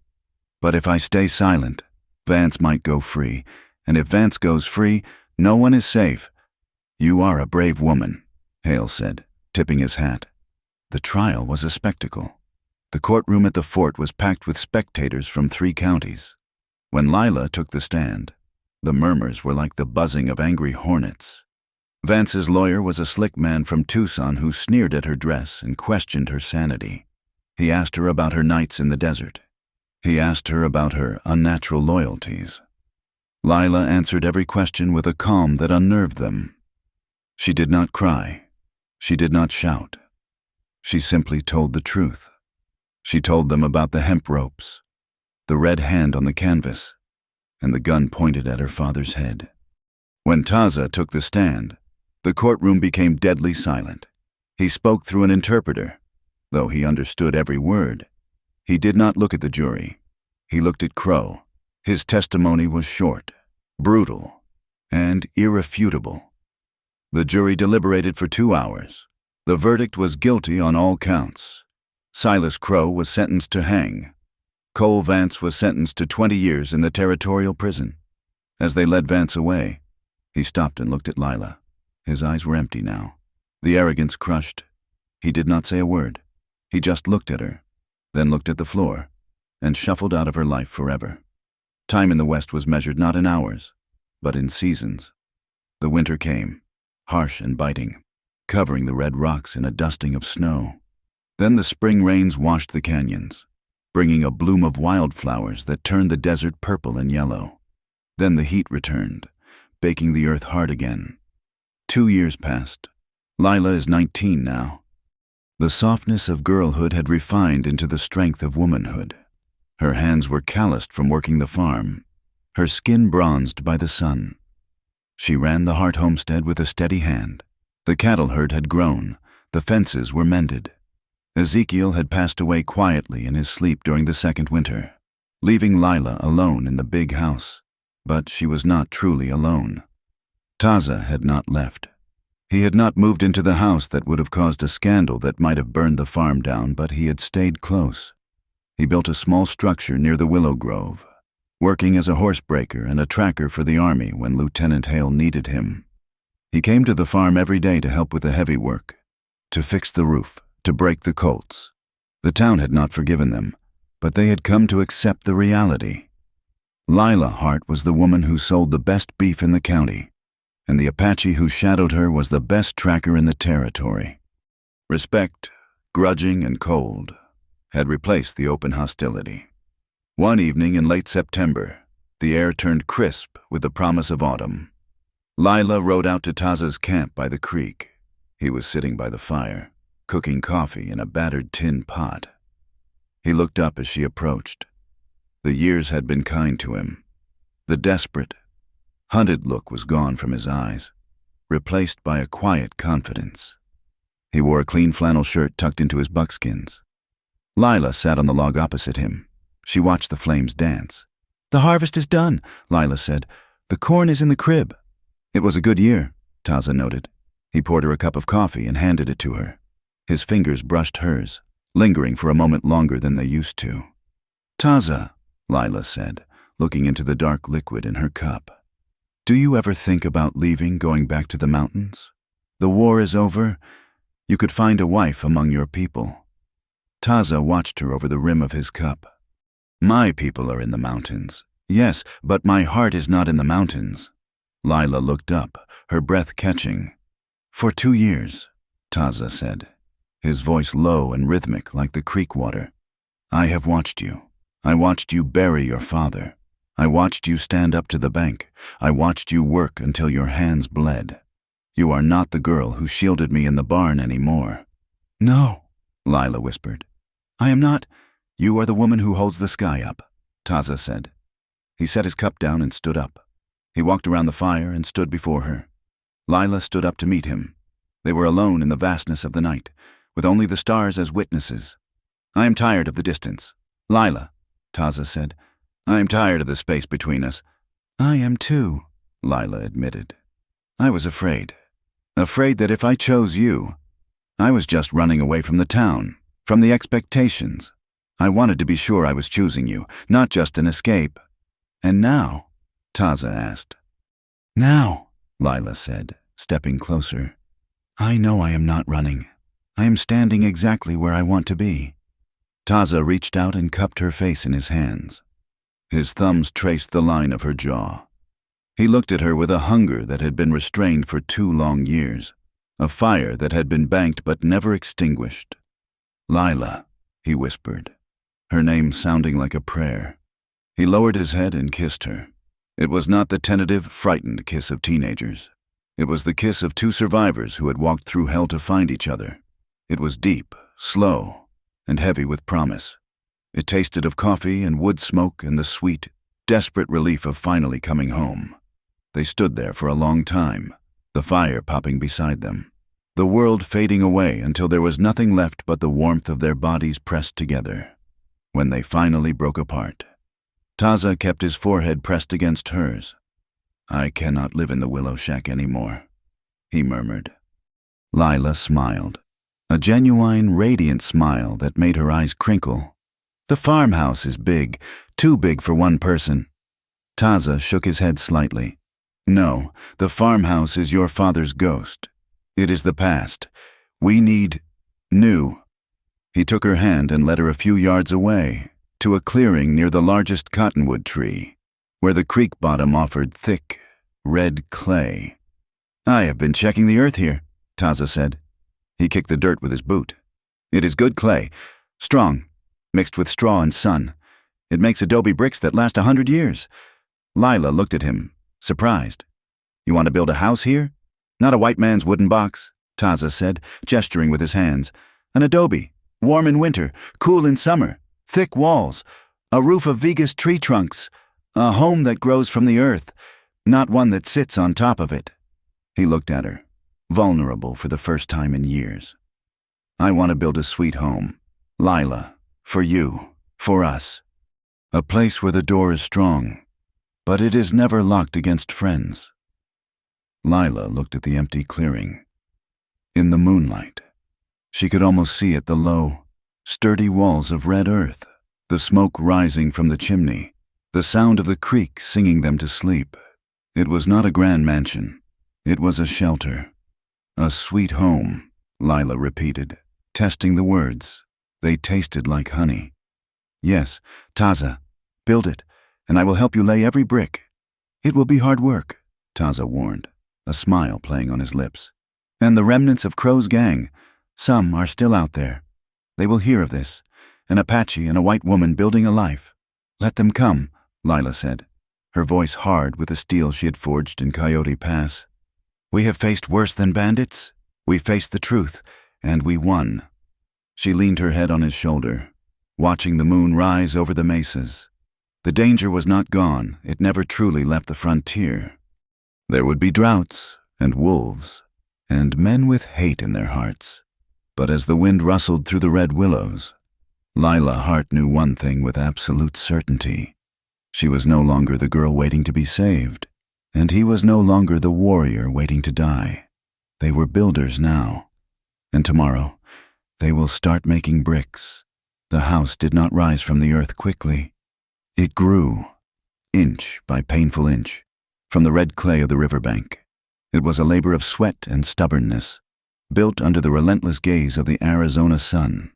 But if I stay silent, Vance might go free, and if Vance goes free, no one is safe. You are a brave woman, Hale said, tipping his hat. The trial was a spectacle. The courtroom at the fort was packed with spectators from 3 counties. When Lila took the stand, the murmurs were like the buzzing of angry hornets. Vance's lawyer was a slick man from Tucson who sneered at her dress and questioned her sanity. He asked her about her nights in the desert. He asked her about her unnatural loyalties. Lila answered every question with a calm that unnerved them. She did not cry. She did not shout. She simply told the truth. She told them about the hemp ropes, the red hand on the canvas, and the gun pointed at her father's head. When Taza took the stand, the courtroom became deadly silent. He spoke through an interpreter. Though he understood every word, he did not look at the jury. He looked at Crow. His testimony was short, brutal, and irrefutable. The jury deliberated for 2 hours. The verdict was guilty on all counts. Silas Crow was sentenced to hang. Cole Vance was sentenced to 20 years in the territorial prison. As they led Vance away, he stopped and looked at Lila. His eyes were empty now, the arrogance crushed. He did not say a word. He just looked at her, then looked at the floor, and shuffled out of her life forever. Time in the West was measured not in hours, but in seasons. The winter came, harsh and biting, covering the red rocks in a dusting of snow. Then the spring rains washed the canyons, bringing a bloom of wildflowers that turned the desert purple and yellow. Then the heat returned, baking the earth hard again. 2 years passed. Lila is 19 now. The softness of girlhood had refined into the strength of womanhood. Her hands were calloused from working the farm, her skin bronzed by the sun. She ran the Hart homestead with a steady hand. The cattle herd had grown, the fences were mended. Ezekiel had passed away quietly in his sleep during the second winter, leaving Lila alone in the big house. But she was not truly alone. Taza had not left. He had not moved into the house that would have caused a scandal that might have burned the farm down, but he had stayed close. He built a small structure near the willow grove, working as a horsebreaker and a tracker for the army when Lieutenant Hale needed him. He came to the farm every day to help with the heavy work, to fix the roof, to break the colts. The town had not forgiven them, but they had come to accept the reality. Lila Hart was the woman who sold the best beef in the county, and the Apache who shadowed her was the best tracker in the territory. Respect, grudging and cold, had replaced the open hostility. One evening in late September, the air turned crisp with the promise of autumn. Lila rode out to Taza's camp by the creek. He was sitting by the fire, cooking coffee in a battered tin pot. He looked up as she approached. The years had been kind to him. The desperate, hunted look was gone from his eyes. replaced by a quiet confidence. He wore a clean flannel shirt tucked into his buckskins. Lila sat on the log opposite him. She watched the flames dance. "The harvest is done," Lila said. "The corn is in the crib." "It was a good year," Taza noted. He poured her a cup of coffee and handed it to her. His fingers brushed hers, lingering for a moment longer than they used to. "Taza," Lila said, looking into the dark liquid in her cup, "do you ever think about leaving, going back to the mountains? The war is over. You could find a wife among your people." Taza watched her over the rim of his cup. "My people are in the mountains. Yes, but my heart is not in the mountains." Lila looked up, her breath catching. "For 2 years," Taza said, his voice low and rhythmic like the creek water. "I have watched you. I watched you bury your father. I watched you stand up to the bank. I watched you work until your hands bled. You are not the girl who shielded me in the barn anymore." "No," Lila whispered. "I am not." "You are the woman who holds the sky up," Taza said. He set his cup down and stood up. He walked around the fire and stood before her. Lila stood up to meet him. They were alone in the vastness of the night, with only the stars as witnesses. "I am tired of the distance." "Lila," Taza said, "I am tired of the space between us." "I am too," Lila admitted. "I was afraid. Afraid that if I chose you, I was just running away from the town, from the expectations. I wanted to be sure I was choosing you, not just an escape." "And now?" Taza asked. "Now," Lila said, stepping closer, "I know I am not running. I am standing exactly where I want to be." Taza reached out and cupped her face in his hands. His thumbs traced the line of her jaw. He looked at her with a hunger that had been restrained for 2 long years, a fire that had been banked but never extinguished. "Lila," he whispered, her name sounding like a prayer. He lowered his head and kissed her. It was not the tentative, frightened kiss of teenagers. It was the kiss of 2 survivors who had walked through hell to find each other. It was deep, slow, and heavy with promise. It tasted of coffee and wood smoke and the sweet, desperate relief of finally coming home. They stood there for a long time, the fire popping beside them, the world fading away until there was nothing left but the warmth of their bodies pressed together. When they finally broke apart, Taza kept his forehead pressed against hers. "I cannot live in the willow shack anymore," he murmured. Lila smiled, a genuine, radiant smile that made her eyes crinkle. "The farmhouse is big, too big for one person." Taza shook his head slightly. "No, the farmhouse is your father's ghost. It is the past. We need new." He took her hand and led her a few yards away, to a clearing near the largest cottonwood tree, where the creek bottom offered thick, red clay. "I have been checking the earth here," Taza said. He kicked the dirt with his boot. "It is good clay, strong, mixed with straw and sun. It makes adobe bricks that last 100 years. Lila looked at him, surprised. "You want to build a house here?" "Not a white man's wooden box," Taza said, gesturing with his hands. "An adobe, warm in winter, cool in summer, thick walls, a roof of Vegas tree trunks, a home that grows from the earth, not one that sits on top of it." He looked at her, vulnerable for the first time in years. "I want to build a sweet home, Lila, for you, for us. A place where the door is strong, but it is never locked against friends." Lila looked at the empty clearing. In the moonlight, she could almost see it, the low, sturdy walls of red earth, the smoke rising from the chimney, the sound of the creek singing them to sleep. It was not a grand mansion. It was a shelter. "A sweet home," Lila repeated, testing the words. They tasted like honey. "Yes, Taza, build it, and I will help you lay every brick." "It will be hard work," Taza warned, a smile playing on his lips. "And the remnants of Crow's gang, some are still out there. They will hear of this, an Apache and a white woman building a life." "Let them come," Lila said, her voice hard with the steel she had forged in Coyote Pass. "We have faced worse than bandits. We faced the truth, and we won." She leaned her head on his shoulder, watching the moon rise over the mesas. The danger was not gone. It never truly left the frontier. There would be droughts and wolves, and men with hate in their hearts. But as the wind rustled through the red willows, Lila Hart knew one thing with absolute certainty. She was no longer the girl waiting to be saved, and he was no longer the warrior waiting to die. They were builders now, and tomorrow they will start making bricks. The house did not rise from the earth quickly. It grew, inch by painful inch, from the red clay of the riverbank. It was a labor of sweat and stubbornness, built under the relentless gaze of the Arizona sun.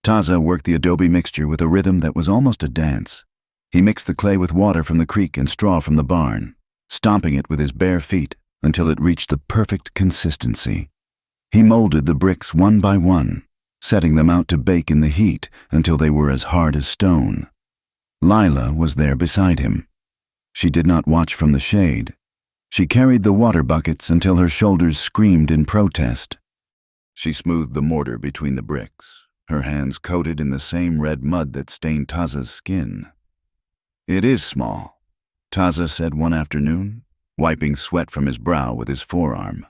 Taza worked the adobe mixture with a rhythm that was almost a dance. He mixed the clay with water from the creek and straw from the barn, stomping it with his bare feet until it reached the perfect consistency. He molded the bricks one by one, setting them out to bake in the heat until they were as hard as stone. Lila was there beside him. She did not watch from the shade. She carried the water buckets until her shoulders screamed in protest. She smoothed the mortar between the bricks, her hands coated in the same red mud that stained Taza's skin. "It is small," Taza said one afternoon, wiping sweat from his brow with his forearm.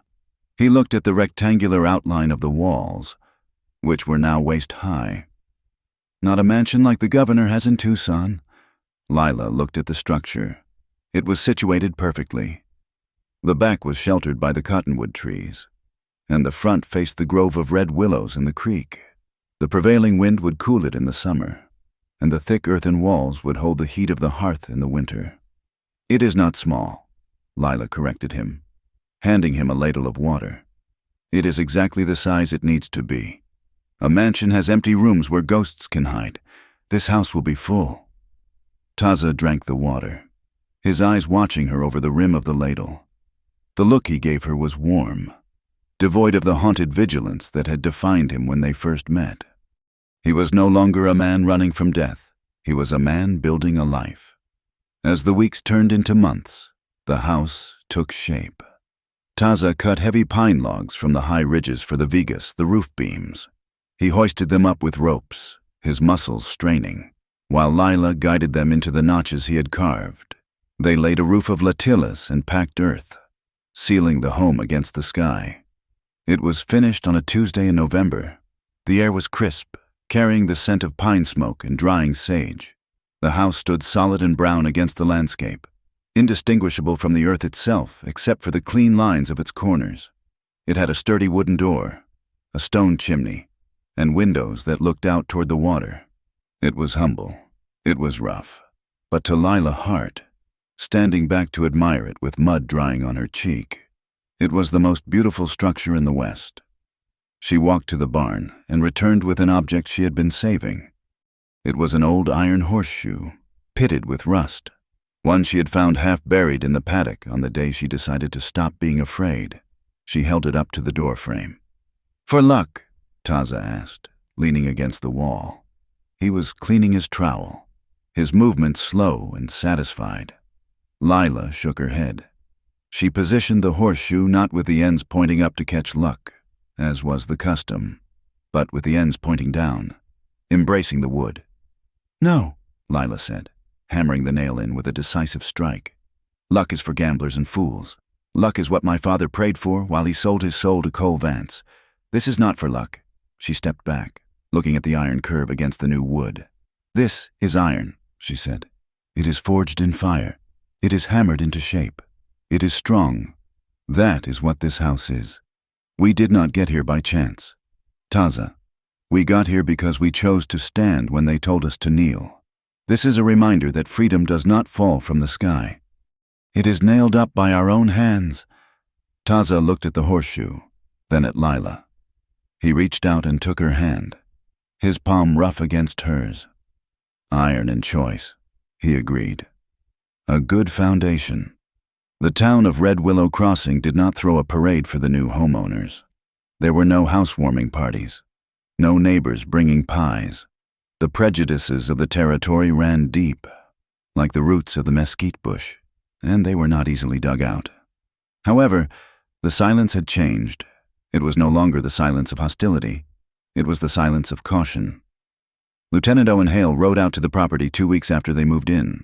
He looked at the rectangular outline of the walls, which were now waist-high. "Not a mansion like the governor has in Tucson." Lila looked at the structure. It was situated perfectly. The back was sheltered by the cottonwood trees, and the front faced the grove of red willows in the creek. The prevailing wind would cool it in the summer, and the thick earthen walls would hold the heat of the hearth in the winter. "It is not small," Lila corrected him, handing him a ladle of water. "It is exactly the size it needs to be. A mansion has empty rooms where ghosts can hide. This house will be full." Taza drank the water, his eyes watching her over the rim of the ladle. The look he gave her was warm, devoid of the haunted vigilance that had defined him when they first met. He was no longer a man running from death. He was a man building a life. As the weeks turned into months, the house took shape. Taza cut heavy pine logs from the high ridges for the vigas, the roof beams. He hoisted them up with ropes, his muscles straining, while Lila guided them into the notches he had carved. They laid a roof of latillas and packed earth, sealing the home against the sky. It was finished on a Tuesday in November. The air was crisp, carrying the scent of pine smoke and drying sage. The house stood solid and brown against the landscape, indistinguishable from the earth itself except for the clean lines of its corners. It had a sturdy wooden door, a stone chimney, and windows that looked out toward the water. It was humble. It was rough. But to Lila Hart, standing back to admire it with mud drying on her cheek, it was the most beautiful structure in the West. She walked to the barn and returned with an object she had been saving. It was an old iron horseshoe, pitted with rust, one she had found half buried in the paddock on the day she decided to stop being afraid. She held it up to the door frame. "For luck?" Taza asked, leaning against the wall. He was cleaning his trowel, his movements slow and satisfied. Lila shook her head. She positioned the horseshoe not with the ends pointing up to catch luck, as was the custom, but with the ends pointing down, embracing the wood. "No," Lila said, hammering the nail in with a decisive strike. "Luck is for gamblers and fools. Luck is what my father prayed for while he sold his soul to Cole Vance. This is not for luck." She stepped back, looking at the iron curve against the new wood. "This is iron," she said. "It is forged in fire. It is hammered into shape. It is strong. That is what this house is. We did not get here by chance. Taza, we got here because we chose to stand when they told us to kneel. This is a reminder that freedom does not fall from the sky. It is nailed up by our own hands." Taza looked at the horseshoe, then at Lila. He reached out and took her hand, his palm rough against hers. "Iron and choice," he agreed. "A good foundation." The town of Red Willow Crossing did not throw a parade for the new homeowners. There were no housewarming parties, no neighbors bringing pies. The prejudices of the territory ran deep, like the roots of the mesquite bush, and they were not easily dug out. However, the silence had changed. It was no longer the silence of hostility. It was the silence of caution. Lieutenant Owen Hale rode out to the property 2 weeks after they moved in.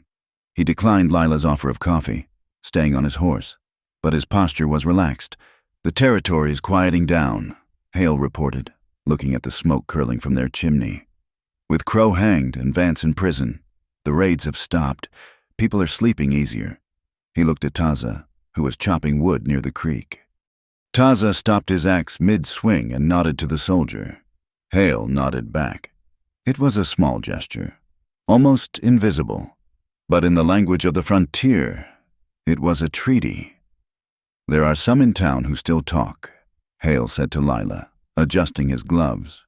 He declined Lila's offer of coffee, staying on his horse. but his posture was relaxed. "The territory is quieting down," Hale reported, looking at the smoke curling from their chimney. "With Crow hanged and Vance in prison, the raids have stopped. People are sleeping easier." He looked at Taza, who was chopping wood near the creek. Taza stopped his axe mid-swing and nodded to the soldier. Hale nodded back. It was a small gesture, almost invisible, but in the language of the frontier, it was a treaty. "There are some in town who still talk," Hale said to Lila, adjusting his gloves.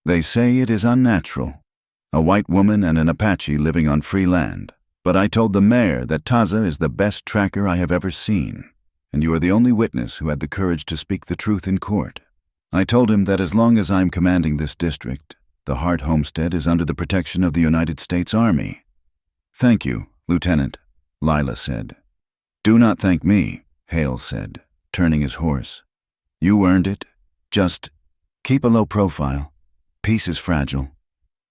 "They say it is unnatural. A white woman and an Apache living on free land. But I told the mayor that Taza is the best tracker I have ever seen, and you are the only witness who had the courage to speak the truth in court. I told him that as long as I'm commanding this district, the Hart homestead is under the protection of the United States Army." "Thank you, Lieutenant," Lila said. "Do not thank me," Hale said, turning his horse. "You earned it. Just keep a low profile. Peace is fragile."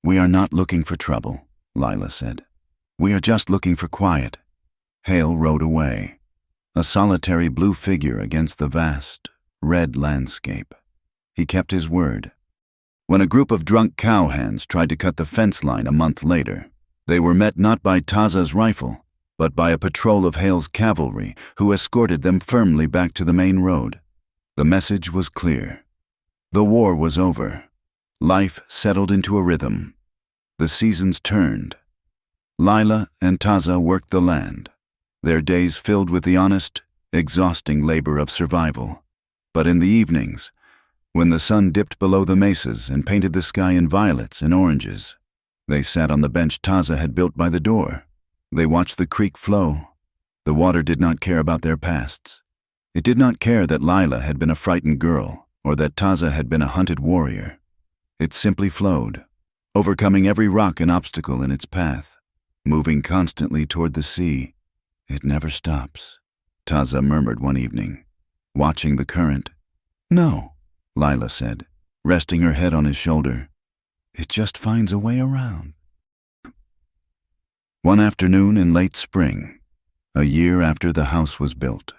"We are not looking for trouble," Lila said. "We are just looking for quiet." Hale rode away, a solitary blue figure against the vast, red landscape. He kept his word. When a group of drunk cowhands tried to cut the fence line a month later, they were met not by Taza's rifle, but by a patrol of Hale's cavalry who escorted them firmly back to the main road. The message was clear. The war was over. Life settled into a rhythm. The seasons turned. Lila and Taza worked the land, their days filled with the honest, exhausting labor of survival. But in the evenings, when the sun dipped below the mesas and painted the sky in violets and oranges, they sat on the bench Taza had built by the door. They watched the creek flow. The water did not care about their pasts. It did not care that Lila had been a frightened girl or that Taza had been a hunted warrior. It simply flowed, overcoming every rock and obstacle in its path, moving constantly toward the sea. "It never stops," Taza murmured one evening, watching the current. "No," Lila said, resting her head on his shoulder. "It just finds a way around." One afternoon in late spring, a year after the house was built,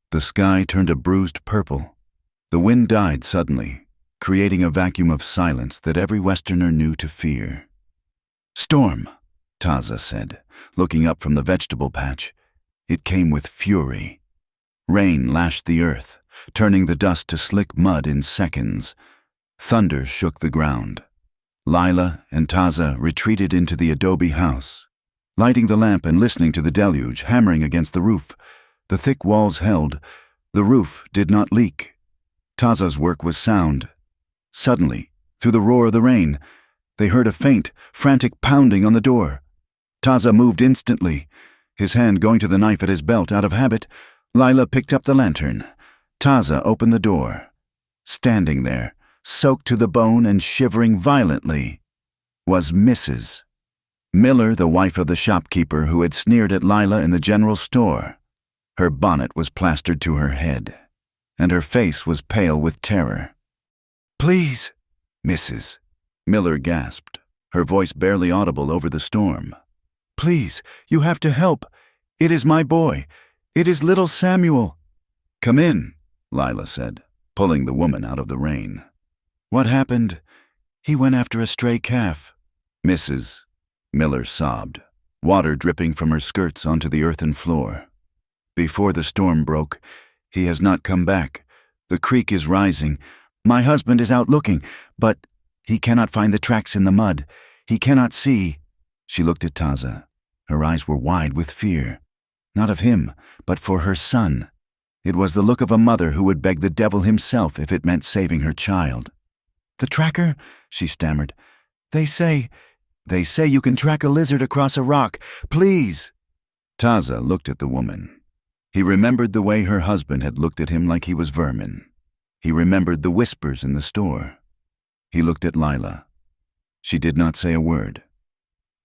the sky turned a bruised purple. The wind died suddenly, creating a vacuum of silence that every Westerner knew to fear. "Storm," Taza said, looking up from the vegetable patch. It came with fury. Rain lashed the earth, turning the dust to slick mud in seconds. Thunder shook the ground. Lila and Taza retreated into the adobe house, lighting the lamp and listening to the deluge hammering against the roof. The thick walls held. The roof did not leak. Taza's work was sound. Suddenly, through the roar of the rain, they heard a faint, frantic pounding on the door. Taza moved instantly, his hand going to the knife at his belt out of habit. Lila picked up the lantern. Taza opened the door. Standing there, soaked to the bone and shivering violently, was Mrs. Miller, the wife of the shopkeeper who had sneered at Lila in the general store. Her bonnet was plastered to her head, and her face was pale with terror. "Please, Mrs." Miller gasped, her voice barely audible over the storm. "Please, you have to help. It is my boy. It is little Samuel." "Come in," Lila said, pulling the woman out of the rain. "What happened?" "He went after a stray calf." "Mrs." Miller sobbed, water dripping from her skirts onto the earthen floor. "Before the storm broke, he has not come back. The creek is rising. My husband is out looking, but he cannot find the tracks in the mud. He cannot see." She looked at Taza. Her eyes were wide with fear. Not of him, but for her son. It was the look of a mother who would beg the devil himself if it meant saving her child. "The tracker?" she stammered. They say you can track a lizard across a rock. Please." Taza looked at the woman. He remembered the way her husband had looked at him like he was vermin. He remembered the whispers in the store. He looked at Lila. She did not say a word.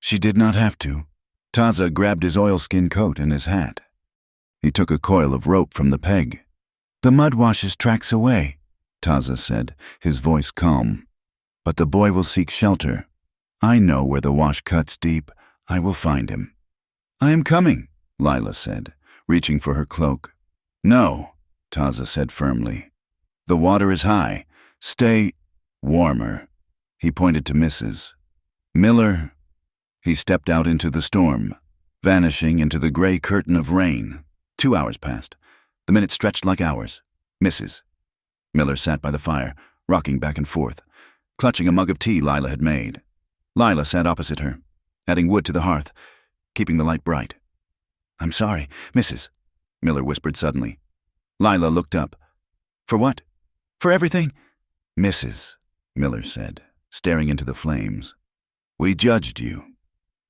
She did not have to. Taza grabbed his oilskin coat and his hat. He took a coil of rope from the peg. "The mud washes tracks away," Taza said, his voice calm. "But the boy will seek shelter. I know where the wash cuts deep. I will find him." "I am coming," Lila said, reaching for her cloak. No, Taza said firmly. The water is high. Stay warmer. He pointed to Mrs. Miller. He stepped out into the storm, vanishing into the gray curtain of rain. 2 hours passed. The minutes stretched like hours. Mrs. Miller sat by the fire, rocking back and forth, clutching a mug of tea Lila had made. Lila sat opposite her, adding wood to the hearth, keeping the light bright. I'm sorry, Mrs. Miller whispered suddenly. Lila looked up. For what? For everything? Mrs. Miller said, staring into the flames. We judged you.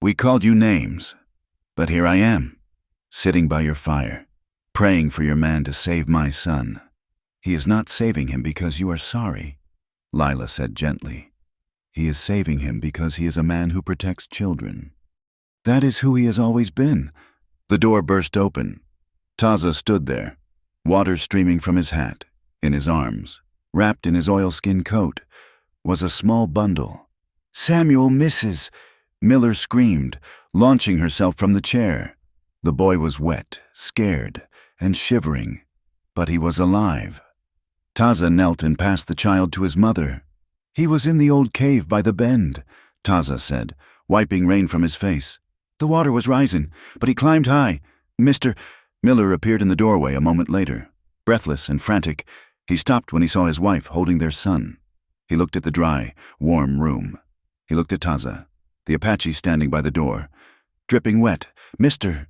We called you names. But here I am, sitting by your fire, praying for your man to save my son. He is not saving him because you are sorry, Lila said gently. He is saving him because he is a man who protects children. That is who he has always been. The door burst open. Taza stood there, water streaming from his hat. In his arms, wrapped in his oilskin coat, was a small bundle. Samuel, Mrs. Miller screamed, launching herself from the chair. The boy was wet, scared, and shivering, but he was alive. Taza knelt and passed the child to his mother. He was in the old cave by the bend, Taza said, wiping rain from his face. The water was rising, but he climbed high. Mr. Miller appeared in the doorway a moment later. Breathless and frantic, he stopped when he saw his wife holding their son. He looked at the dry, warm room. He looked at Taza, the Apache standing by the door. Dripping wet, Mr.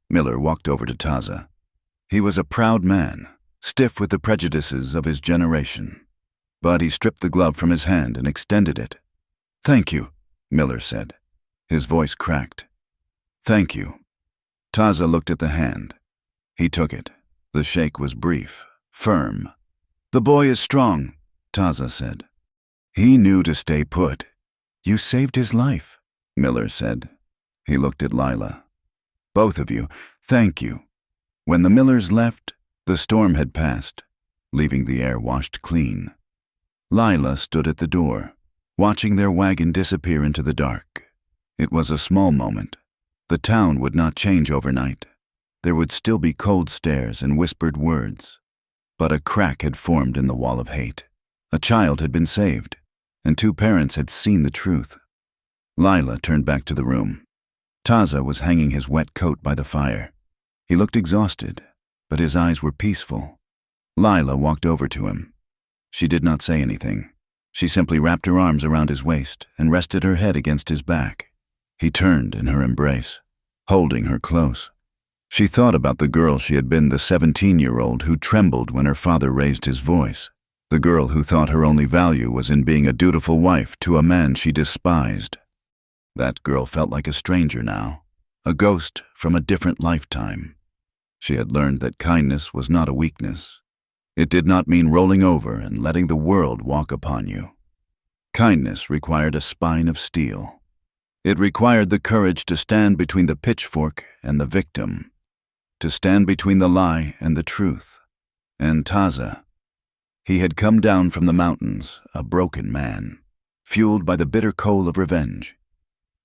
Miller walked over to Taza. He was a proud man, stiff with the prejudices of his generation. But he stripped the glove from his hand and extended it. Thank you, Miller said. His voice cracked. Thank you. Taza looked at the hand. He took it. The shake was brief, firm. The boy is strong, Taza said. He knew to stay put. You saved his life, Miller said. He looked at Lila. Both of you, thank you. When the Millers left, the storm had passed, leaving the air washed clean. Lila stood at the door, watching their wagon disappear into the dark. It was a small moment. The town would not change overnight. There would still be cold stares and whispered words. But a crack had formed in the wall of hate. A child had been saved, and 2 parents had seen the truth. Lila turned back to the room. Taza was hanging his wet coat by the fire. He looked exhausted, but his eyes were peaceful. Lila walked over to him. She did not say anything. She simply wrapped her arms around his waist and rested her head against his back. He turned in her embrace, holding her close. She thought about the girl she had been, the 17-year-old who trembled when her father raised his voice, the girl who thought her only value was in being a dutiful wife to a man she despised. That girl felt like a stranger now, a ghost from a different lifetime. She had learned that kindness was not a weakness. It did not mean rolling over and letting the world walk upon you. Kindness required a spine of steel. It required the courage to stand between the pitchfork and the victim, to stand between the lie and the truth. And Taza, he had come down from the mountains, a broken man, fueled by the bitter coal of revenge.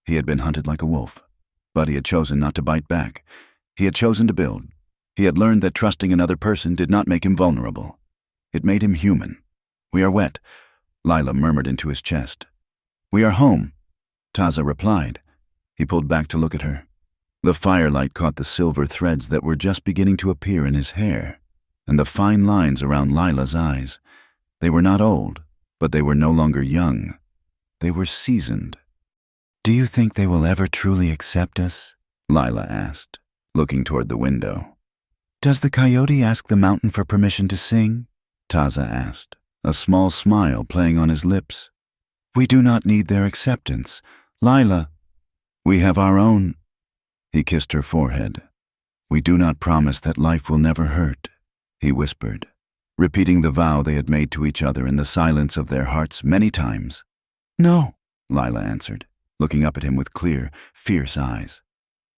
He had been hunted like a wolf, but he had chosen not to bite back. He had chosen to build. He had learned that trusting another person did not make him vulnerable. It made him human. We are wet, Lila murmured into his chest. We are home, Taza replied. He pulled back to look at her. The firelight caught the silver threads that were just beginning to appear in his hair, and the fine lines around Lila's eyes. They were not old, but they were no longer young. They were seasoned. Do you think they will ever truly accept us? Lila asked, looking toward the window. Does the coyote ask the mountain for permission to sing? Taza asked, a small smile playing on his lips. We do not need their acceptance. Lila, we have our own. He kissed her forehead. We do not promise that life will never hurt, he whispered, repeating the vow they had made to each other in the silence of their hearts many times. No, Lila answered, looking up at him with clear, fierce eyes.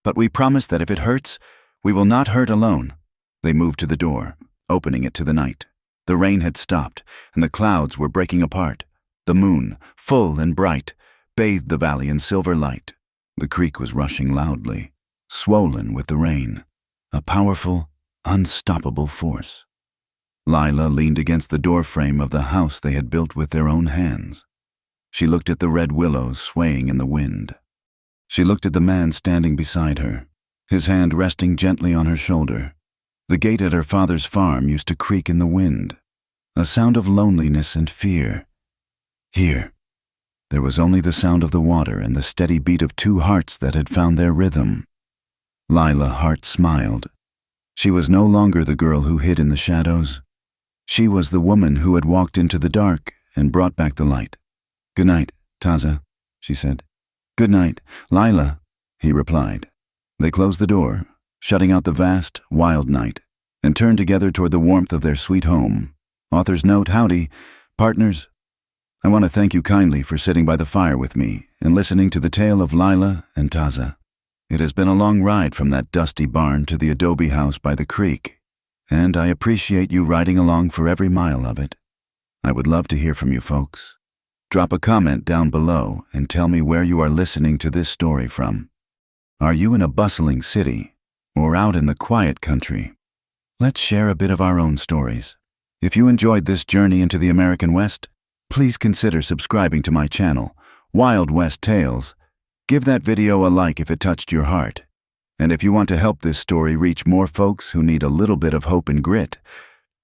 But we promise that if it hurts, we will not hurt alone. They moved to the door, opening it to the night. The rain had stopped, and the clouds were breaking apart. The moon, full and bright, bathed the valley in silver light. The creek was rushing loudly, swollen with the rain, a powerful, unstoppable force. Lila leaned against the doorframe of the house they had built with their own hands. She looked at the red willows swaying in the wind. She looked at the man standing beside her, his hand resting gently on her shoulder. The gate at her father's farm used to creak in the wind, a sound of loneliness and fear. Here, there was only the sound of the water and the steady beat of two hearts that had found their rhythm. Lila's heart smiled. She was no longer the girl who hid in the shadows. She was the woman who had walked into the dark and brought back the light. "Good night, Taza," she said. "Good night, Lila," he replied. They closed the door, shutting out the vast, wild night, and turned together toward the warmth of their sweet home. Author's note: howdy, partners. I want to thank you kindly for sitting by the fire with me and listening to the tale of Lila and Taza. It has been a long ride from that dusty barn to the adobe house by the creek, and I appreciate you riding along for every mile of it. I would love to hear from you folks. Drop a comment down below and tell me where you are listening to this story from. Are you in a bustling city or out in the quiet country? Let's share a bit of our own stories. If you enjoyed this journey into the American West, please consider subscribing to my channel, Wild West Tales. Give that video a like if it touched your heart. And if you want to help this story reach more folks who need a little bit of hope and grit,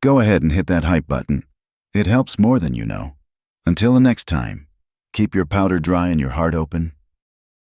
go ahead and hit that hype button. It helps more than you know. Until the next time, keep your powder dry and your heart open.